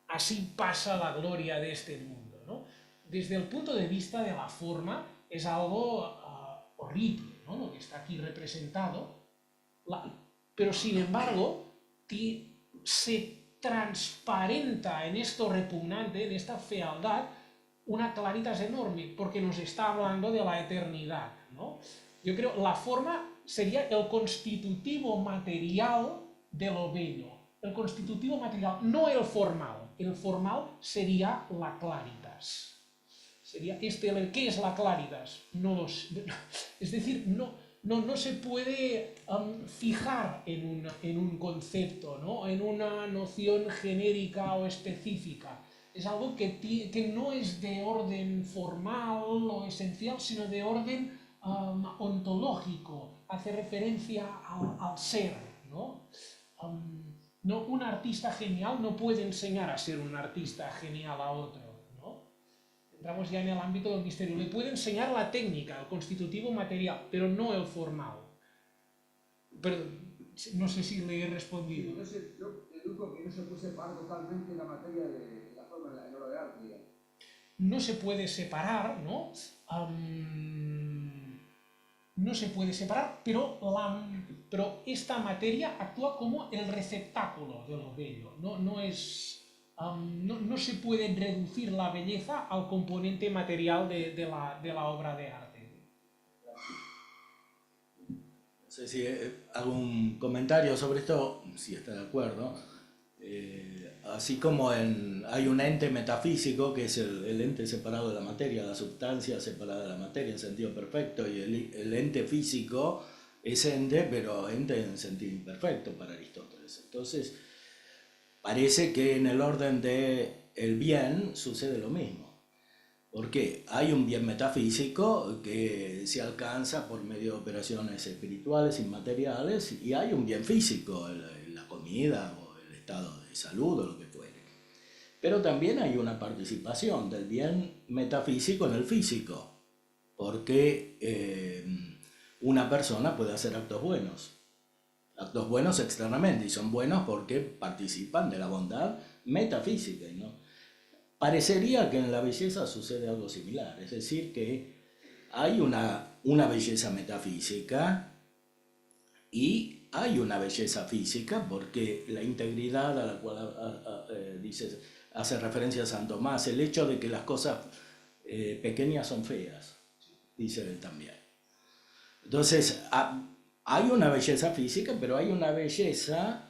así pasa la gloria de este mundo, ¿no? Desde el punto de vista de la forma es algo horrible, ¿no? Lo que está aquí representado, pero sin embargo se transparenta en esto repugnante, en esta fealdad, una claritas enorme, porque nos está hablando de la eternidad, ¿no? Yo creo que la forma sería el constitutivo material de lo bello. El constitutivo material, no el formal. El formal sería la claritas. Sería ¿qué es la claritas? No es decir, no se puede fijar en un concepto, ¿no? En una noción genérica o específica. Es algo que no es de orden formal o esencial, sino de orden ontológico, hace referencia al ser, ¿no? No, un artista genial no puede enseñar a ser un artista genial a otro, ¿no? Entramos ya en el ámbito del misterio. Le puede enseñar la técnica, el constitutivo material, pero no el formal. Perdón, no sé si le he respondido. No sé, yo deduzco que no se puede separar totalmente la materia de la forma en la obra de arte, digamos. No se puede separar, ¿no? No se puede separar, pero esta materia actúa como el receptáculo de lo bello. No se puede reducir la belleza al componente material de la obra de arte. No sé si hago un comentario sobre esto, si está de acuerdo. Así como hay un ente metafísico, que es el ente separado de la materia, la sustancia separada de la materia en sentido perfecto, y el ente físico es ente, pero ente en sentido imperfecto para Aristóteles. Entonces, parece que en el orden del bien sucede lo mismo. Porque hay un bien metafísico que se alcanza por medio de operaciones espirituales, inmateriales, y hay un bien físico, la comida o el estado de salud o lo que fuere. Pero también hay una participación del bien metafísico en el físico, porque una persona puede hacer actos buenos externamente, y son buenos porque participan de la bondad metafísica, ¿no? Parecería que en la belleza sucede algo similar, es decir, que hay una belleza metafísica y hay una belleza física, porque la integridad a la cual hace referencia a San Tomás, el hecho de que las cosas pequeñas son feas, dice él también. Entonces, hay una belleza física, pero hay una belleza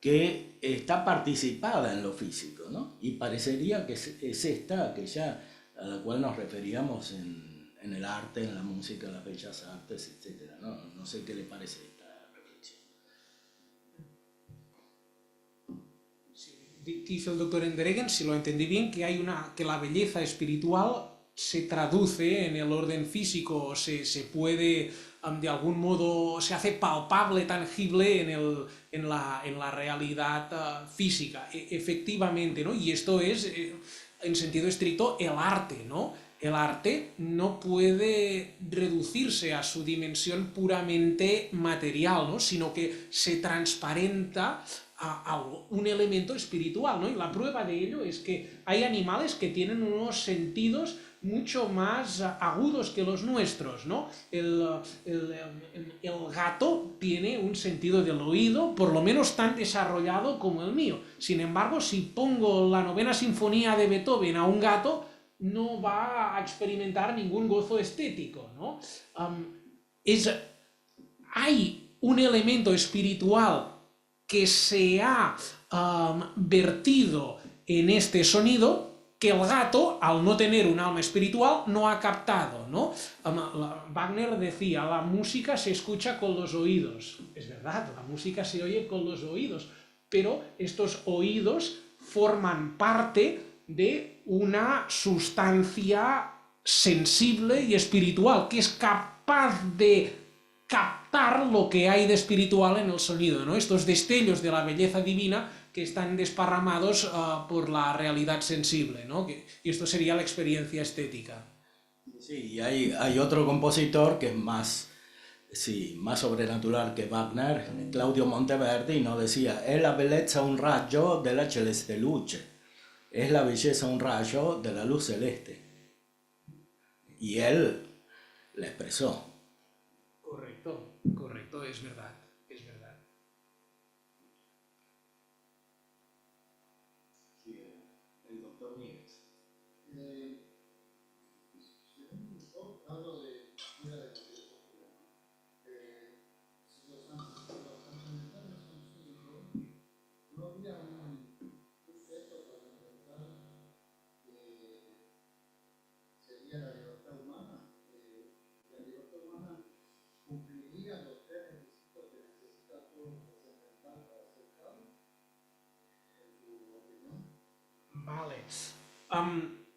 que está participada en lo físico, ¿no? Y parecería que es esta aquella a la cual nos referíamos en el arte, en la música, en las bellas artes, etc., ¿no? No sé qué le parece esta reflexión. Dice el doctor Enderegen, si lo entendí bien, que la belleza espiritual se traduce en el orden físico, se puede, de algún modo, se hace palpable, tangible en la realidad física, efectivamente, ¿no? Y esto es, en sentido estricto, el arte, ¿no? El arte no puede reducirse a su dimensión puramente material, ¿no? Sino que se transparenta a un elemento espiritual, ¿no? Y la prueba de ello es que hay animales que tienen unos sentidos mucho más agudos que los nuestros, ¿no? El gato tiene un sentido del oído por lo menos tan desarrollado como el mío. Sin embargo, si pongo la novena sinfonía de Beethoven a un gato, no va a experimentar ningún gozo estético, ¿no? Hay un elemento espiritual que se ha vertido en este sonido que el gato, al no tener un alma espiritual, no ha captado, ¿no? Wagner decía, la música se escucha con los oídos. Es verdad, la música se oye con los oídos, pero estos oídos forman parte de una sustancia sensible y espiritual, que es capaz de captar lo que hay de espiritual en el sonido, ¿no? Estos destellos de la belleza divina que están desparramados por la realidad sensible, ¿no? Y esto sería la experiencia estética. Sí, y hay otro compositor que es más sobrenatural que Wagner, Claudio Monteverdi, nos decía, es la belleza un rayo de la celeste luce, es la belleza un rayo de la luz celeste. Y él la expresó. Correcto, es verdad. Sí, el doctor Nieves. Hablo de fuera de contexto, si los fundamentales son cinco, no había un sujeto fundamental que sería la libertad humana. La libertad humana cumpliría los tres requisitos que necesita todo trascendental para ser cabo, en tu opinión. Vale.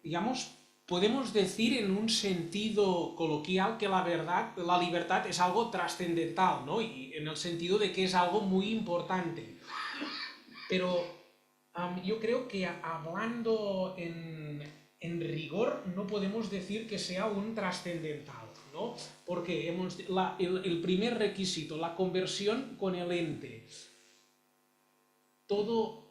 Digamos, podemos decir en un sentido coloquial que la libertad es algo trascendental, ¿no? Y en el sentido de que es algo muy importante. Pero yo creo que hablando en rigor no podemos decir que sea un trascendental, ¿no? Porque el primer requisito, la conversión con el ente. Todo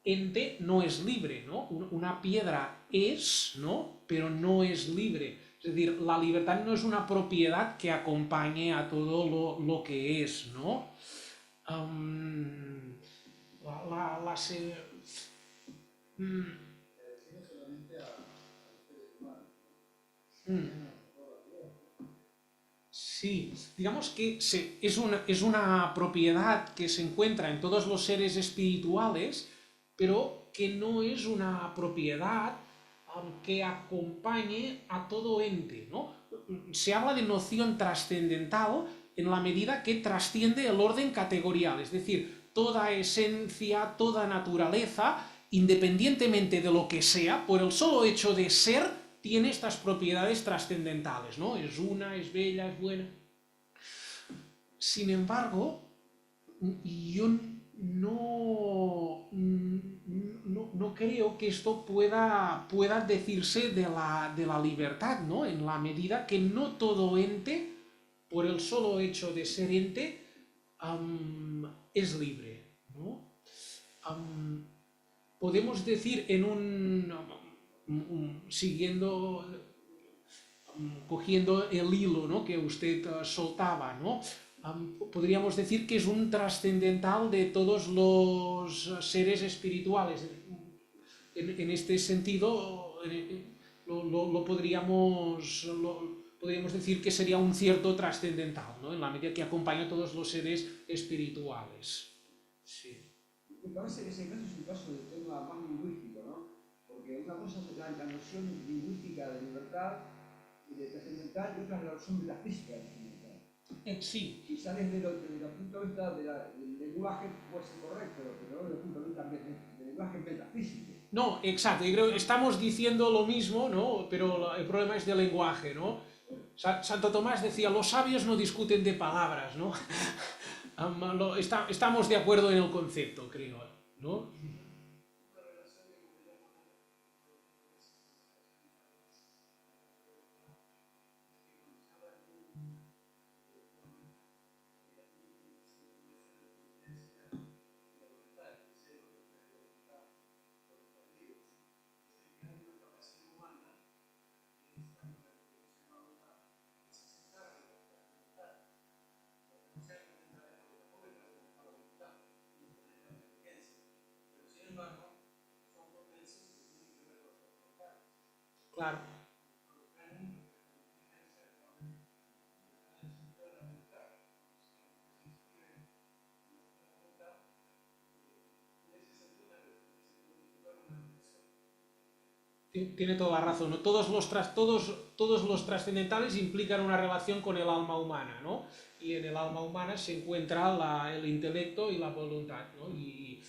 ente no es libre, ¿no? Una piedra es, ¿no? Pero no es libre. Es decir, la libertad no es una propiedad que acompañe a todo lo que es, ¿no? Um, la se- mm, Tiene solamente a los seres humanos. mm. Sí, digamos que es una propiedad que se encuentra en todos los seres espirituales, pero que no es una propiedad que acompañe a todo ente, ¿no? Se habla de noción trascendental en la medida que trasciende el orden categorial, es decir, toda esencia, toda naturaleza, independientemente de lo que sea, por el solo hecho de ser, tiene estas propiedades trascendentales, ¿no? Es una, es bella, es buena. Sin embargo, yo no creo que esto pueda decirse de la libertad, ¿no? En la medida que no todo ente, por el solo hecho de ser ente, es libre, ¿no? Podemos decir siguiendo, cogiendo el hilo, ¿no?, que usted soltaba, ¿no? Podríamos decir que es un trascendental de todos los seres espirituales. En este sentido, podríamos decir que sería un cierto trascendental, ¿no?, en la medida que acompaña a todos los seres espirituales. Sí. Me parece que ese caso es un caso de tema más lingüístico, ¿no? Porque una cosa es la noción lingüística de libertad y de trascendental, y otra es la noción metafísica de trascendental. Sí. Quizás desde el punto de vista del lenguaje puede ser correcto, pero no desde el punto de vista del lenguaje metafísico. No, exacto, yo creo que estamos diciendo lo mismo, ¿no? Pero el problema es del lenguaje, ¿no? Santo Tomás decía, los sabios no discuten de palabras, ¿no? Estamos de acuerdo en el concepto, creo, ¿no? Claro. Tiene toda la razón, ¿no? Todos los trascendentales implican una relación con el alma humana, ¿no? Y en el alma humana se encuentra el intelecto y la voluntad, ¿no? Y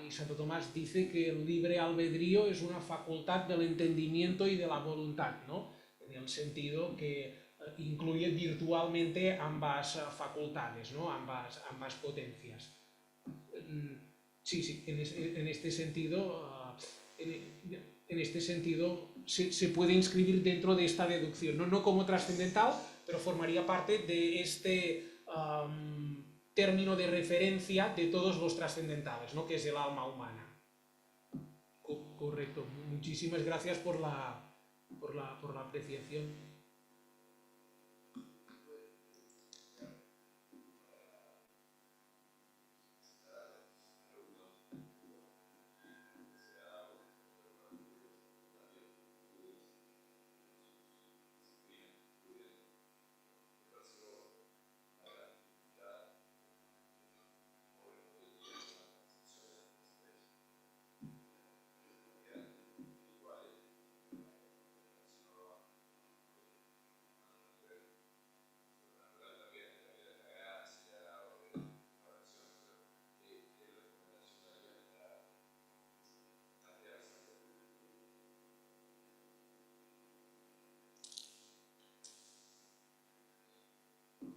Santo Tomás dice que el libre albedrío es una facultad del entendimiento y de la voluntad, ¿no? En el sentido que incluye virtualmente ambas facultades, ¿no? Ambas potencias. Sí, en este sentido... En este sentido se puede inscribir dentro de esta deducción, no como trascendental, pero formaría parte de este término de referencia de todos los trascendentales, ¿no?, que es el alma humana. Correcto. Muchísimas gracias por la apreciación.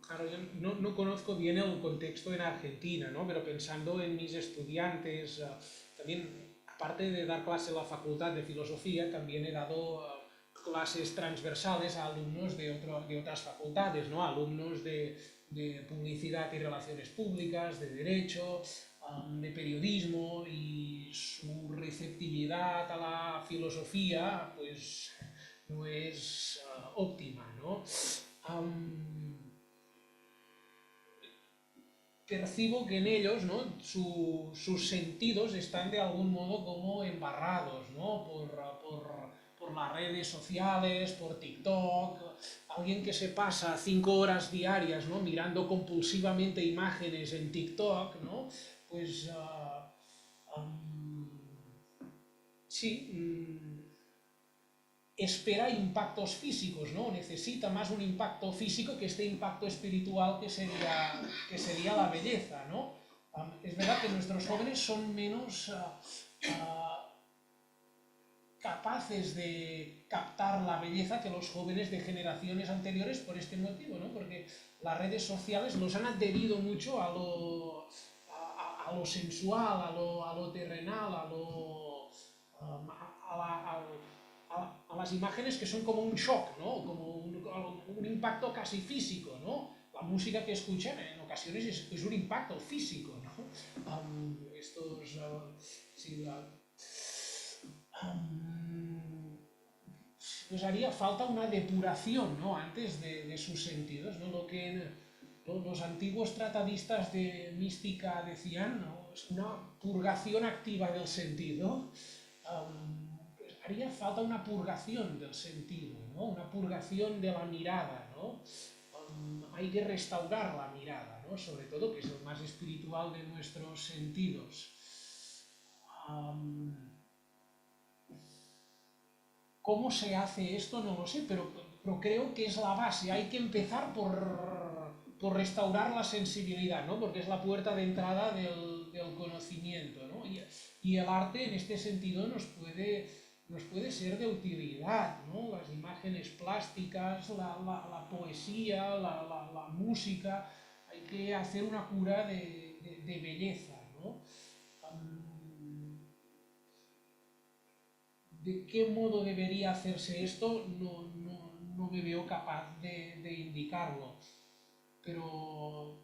Claro, yo no conozco bien el contexto en Argentina, ¿no? Pero pensando en mis estudiantes, también, aparte de dar clase en la Facultad de Filosofía, también he dado clases transversales a alumnos de otras facultades, ¿no? Alumnos de Publicidad y Relaciones Públicas, de Derecho, de Periodismo, y su receptividad a la filosofía, pues, no es óptima, ¿no? Percibo que en ellos, ¿no? Sus sentidos están de algún modo como embarrados, ¿no? Por las redes sociales, por TikTok. Alguien que se pasa 5 horas diarias, ¿no? Mirando compulsivamente imágenes en TikTok, ¿no? Pues sí, espera impactos físicos, ¿no? Necesita más un impacto físico que este impacto espiritual que sería la belleza, ¿no? Es verdad que nuestros jóvenes son menos capaces de captar la belleza que los jóvenes de generaciones anteriores por este motivo, ¿no? Porque las redes sociales los han adherido mucho a lo sensual, a lo terrenal, a las imágenes que son como un shock, ¿no? Como un impacto casi físico, ¿no? La música que escuchan en ocasiones es un impacto físico, ¿no? Sí, nos haría falta una depuración, ¿no? Antes de sus sentidos, ¿no? Lo que los antiguos tratadistas de mística decían, ¿no? Es una purgación activa del sentido. Pues haría falta una purgación del sentido, ¿no? Una purgación de la mirada, ¿no? Hay que restaurar la mirada, ¿no? Sobre todo, que es el más espiritual de nuestros sentidos. ¿Cómo se hace esto? No lo sé, pero creo que es la base. Hay que empezar por restaurar la sensibilidad, ¿no? Porque es la puerta de entrada del conocimiento, ¿no? Y el arte en este sentido nos puede ser de utilidad, ¿no? Las imágenes plásticas, la poesía, la música. Hay que hacer una cura de belleza, ¿no? ¿De qué modo debería hacerse esto? No me veo capaz de indicarlo, pero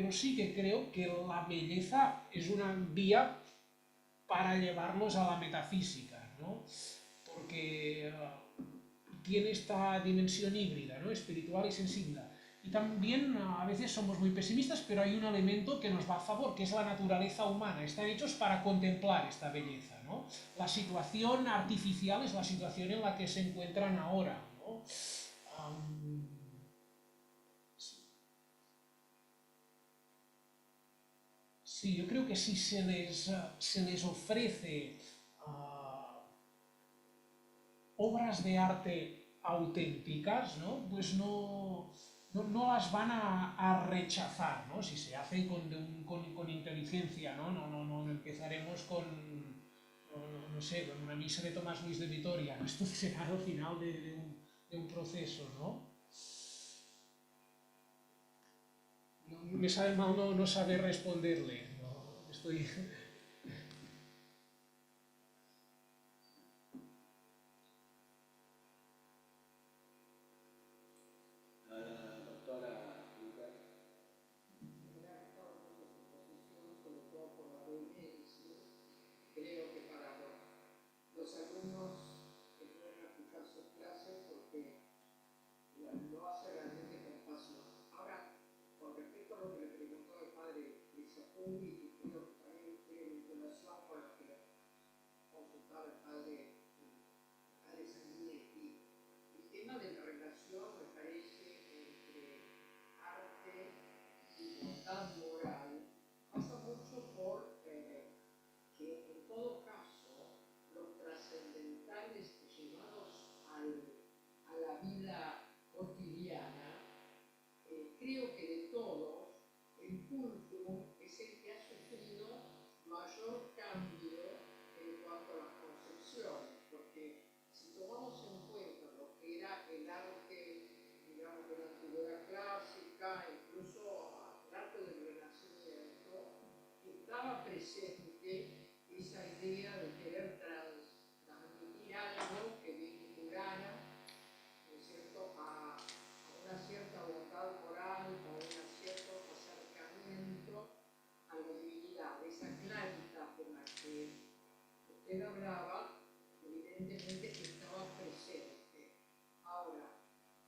sí que creo que la belleza es una vía para llevarnos a la metafísica, ¿no? Porque tiene esta dimensión híbrida, ¿no? Espiritual y sensible. Y también a veces somos muy pesimistas, pero hay un elemento que nos va a favor, que es la naturaleza humana. Están hechos para contemplar esta belleza, ¿no? La situación artificial es la situación en la que se encuentran ahora, ¿no? Sí, yo creo que si se les ofrece obras de arte auténticas, ¿no? Pues no las van a rechazar, ¿no? Si se hace con inteligencia, ¿no? No empezaremos con, no sé, con una misa de Tomás Luis de Vitoria, ¿no? Esto será al final de un proceso, ¿no? Me sabe mal no saber responderle, ¿no? Estoy... Creo que para los alumnos que pueden escuchar sus clases, porque lo hace realmente con pasión. Ahora, con respecto a lo que le preguntó el padre Crisapungi, que creo que también tiene vinculación con lo que le consultaba el padre Sanguinetti, el tema de la relación, me parece, entre arte y bondad moral, pasa mucho por que en todo caso los trascendentales llevados a la vida cotidiana, creo que de todos, el último es el que hace presente esa idea de querer transmitir algo que vinculara, ¿no es cierto?, a una cierta bondad moral, a un cierto acercamiento a la divinidad. Esa claridad de la que usted hablaba, evidentemente estaba presente. Ahora,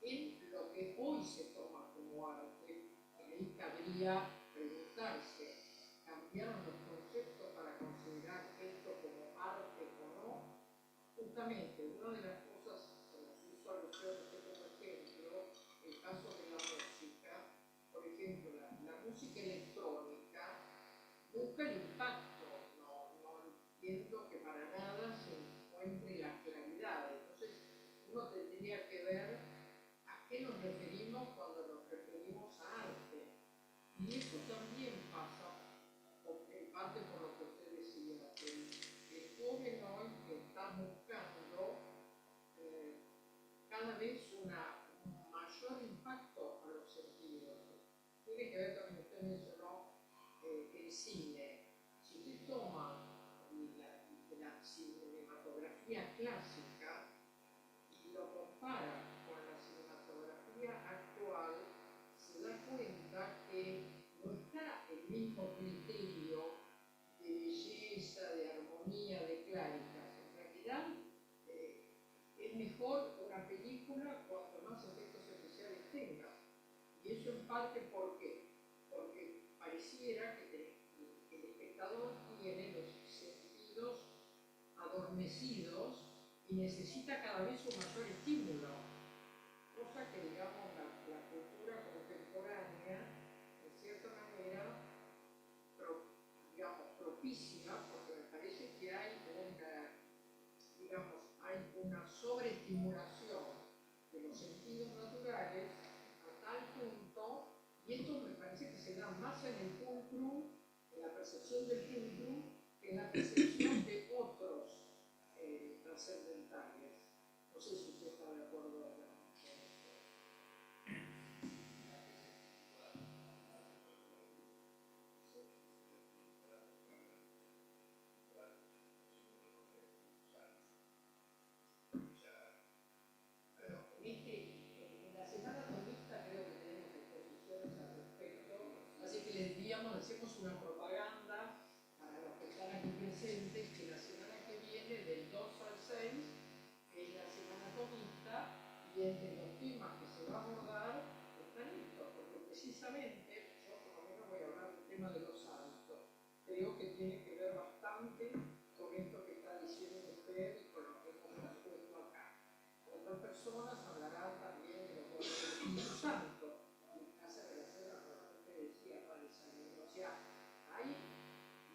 en lo que hoy se toma como arte, ahí cabría preguntarse, ¿cambiaron los conceptos para considerar esto como arte o no? Justamente, una de las cosas, como se hizo alusión como ejemplo, el caso de la música, por ejemplo, la música electrónica busca el impacto, no entiendo que para nada se encuentre la claridad. Entonces, uno tendría que ver a qué nos referimos cuando nos referimos a arte. Y eso también pasa, en parte por lo que usted decía, que el joven hoy está buscando cada vez un mayor impacto a los sentidos. Tiene que ver también, usted mencionó el cine. Si usted toma la cinematografía clásica y lo compara con la cinematografía actual, se da cuenta que no está el mismo criterio de belleza, de armonía, de claridad. En realidad, es mejor una película cuanto más efectos especiales tenga. Y eso en parte, ¿por qué? Porque pareciera que el espectador tiene los sentidos adormecidos y necesita cada vez un mayor estímulo. Cosa que, digamos, la cultura contemporánea, en cierta manera, propicia, porque me parece que hay una sobreestimulación de los sentidos naturales a tal punto, y esto me parece que se da más en el pulcrum, en la percepción del pulcrum, que en la percepción de otros trascendentales. No sé si usted está de acuerdo con esto. En la semana tomista creo que tenemos exposiciones al respecto, así que les enviamos, hacemos una propaganda para los que están aquí presentes, que la semana que viene, del 2 al 6, es la semana tomista, y entre los temas que se va a abordar están estos, porque precisamente, yo por lo menos voy a hablar del tema de los hábitos, creo que tiene que ver bastante con esto que está diciendo usted y con lo que hemos expuesto acá. Otras personas hablarán también de los dones del Espíritu Santo, y hace relación a lo que usted decía, Padre Samuel. O sea, hay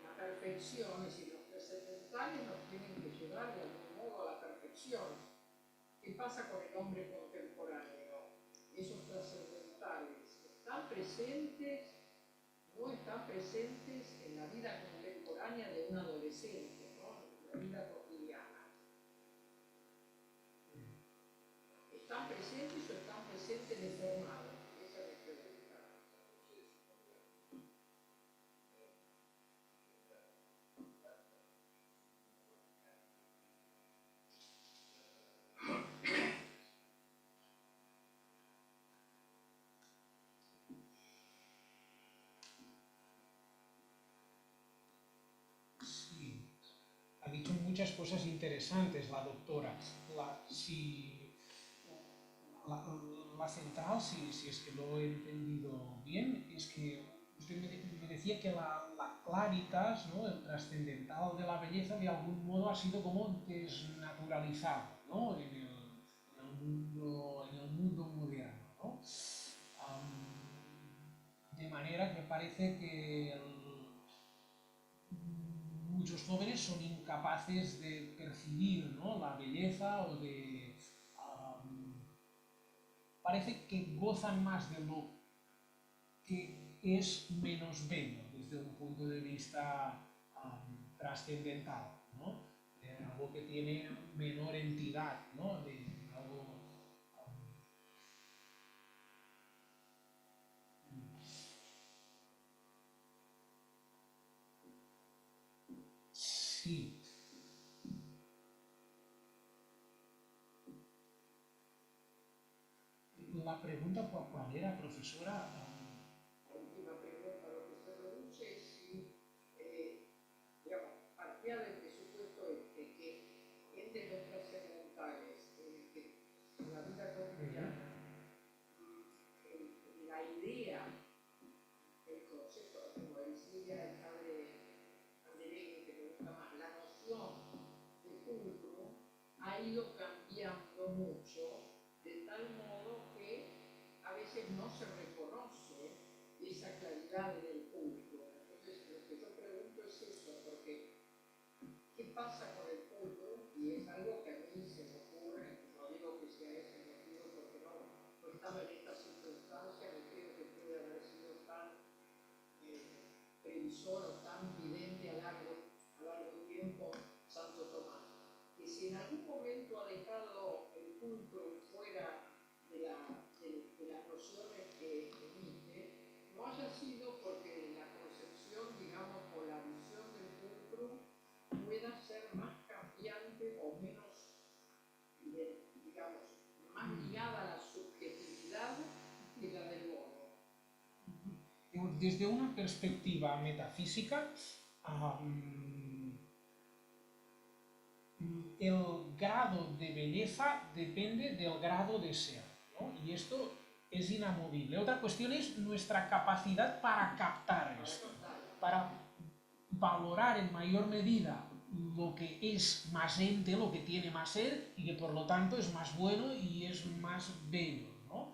la perfección, es decir, los trascendentales nos tienen que llevar de algún modo a la perfección. ¿Qué pasa con el hombre contemporáneo? Esos trascendentales están presentes, no están presentes en la vida contemporánea de un adolescente, ¿no? En la vida cotidiana. ¿Están presentes o están presentes deformados? Esa es mi pregunta. Sí, ha dicho muchas cosas interesantes la doctora. La central, si es que lo he entendido bien, es que usted me decía que la claritas, ¿no?, el trascendental de la belleza, de algún modo ha sido como desnaturalizado, ¿no?, en el mundo moderno, ¿no? De manera que parece que muchos jóvenes son incapaces de percibir, ¿no?, la belleza o de... parece que gozan más de lo que es menos bello desde un punto de vista trascendental, ¿no? De algo que tiene menor entidad, ¿no? De algo... Sí. La pregunta, ¿cuál era, profesora? La última pregunta, lo que se produce es si, digamos, partía del presupuesto de que entre nuestras elementales, que en la vida cotidiana, la idea, el concepto, como decía el padre Anderegui, que me gusta más, la noción de pulcro ha ido cambiando mucho, de tal modo que a veces no se reconoce esa claridad del pulcro. Entonces, lo que yo pregunto es eso, porque ¿qué pasa con el pulcro? Y es algo que a mí se me ocurre, no digo que sea ese el motivo porque no estaba en esta circunstancia, no creo que puede haber sido tan previsor o tan vidente a largo tiempo Santo Tomás, que si en algún momento ha dejado el pulcro fuera de las nociones que emite, no haya sido porque la concepción, digamos, o la visión del pulcro pueda ser más cambiante o menos, digamos, más ligada a la subjetividad que la del mono. Desde una perspectiva metafísica, el grado de belleza depende del grado de ser, ¿no? Y esto es inamovible. Otra cuestión es nuestra capacidad para captar esto, para valorar en mayor medida lo que es más ente, lo que tiene más ser y que por lo tanto es más bueno y es más bello, ¿no?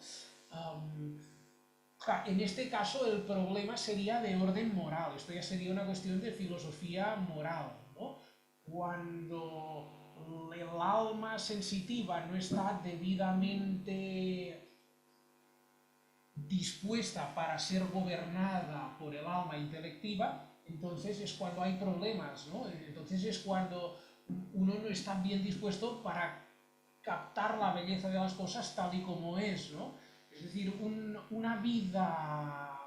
En este caso el problema sería de orden moral, esto ya sería una cuestión de filosofía moral, ¿no? Cuando el alma sensitiva no está debidamente dispuesta para ser gobernada por el alma intelectiva, entonces es cuando hay problemas, ¿no? Entonces es cuando uno no está bien dispuesto para captar la belleza de las cosas tal y como es, ¿no? Es decir, una vida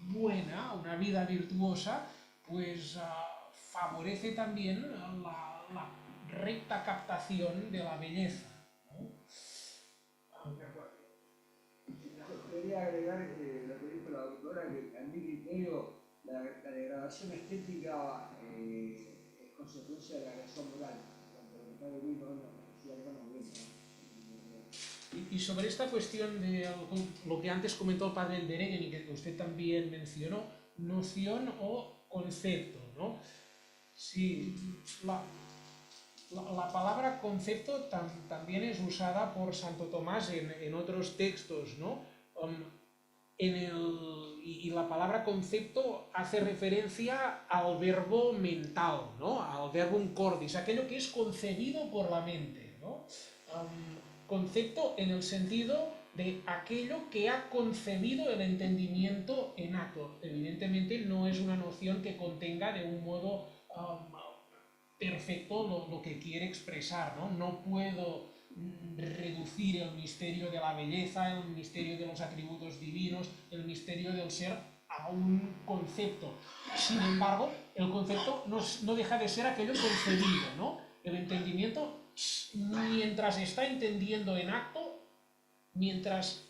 buena, una vida virtuosa, pues favorece también la recta captación de la belleza, ¿no? Quería agregar lo que dijo la doctora, que a mi criterio la degradación estética es consecuencia de la agresión moral. Cuando lo que está viviendo si algo no viene. Y sobre esta cuestión de lo que antes comentó el padre Anderegui y que usted también mencionó, noción o concepto, ¿no? Sí, la palabra concepto también es usada por Santo Tomás en otros textos, ¿no? Y la palabra concepto hace referencia al verbo mental, ¿no? Al verbum cordis, aquello que es concebido por la mente, ¿no? Concepto en el sentido de aquello que ha concebido el entendimiento en acto. Evidentemente no es una noción que contenga de un modo perfecto lo que quiere expresar, ¿no? No puedo reducir el misterio de la belleza, el misterio de los atributos divinos, el misterio del ser a un concepto. Sin embargo, el concepto no deja de ser aquello concebido, ¿no? El entendimiento, mientras está entendiendo en acto, mientras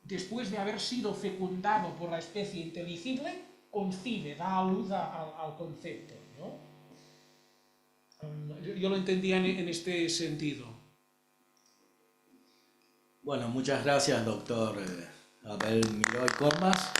después de haber sido fecundado por la especie inteligible, concibe, da a luz al concepto, ¿no? Yo lo entendía en este sentido. Bueno, muchas gracias, doctor Abel Miró y Comas.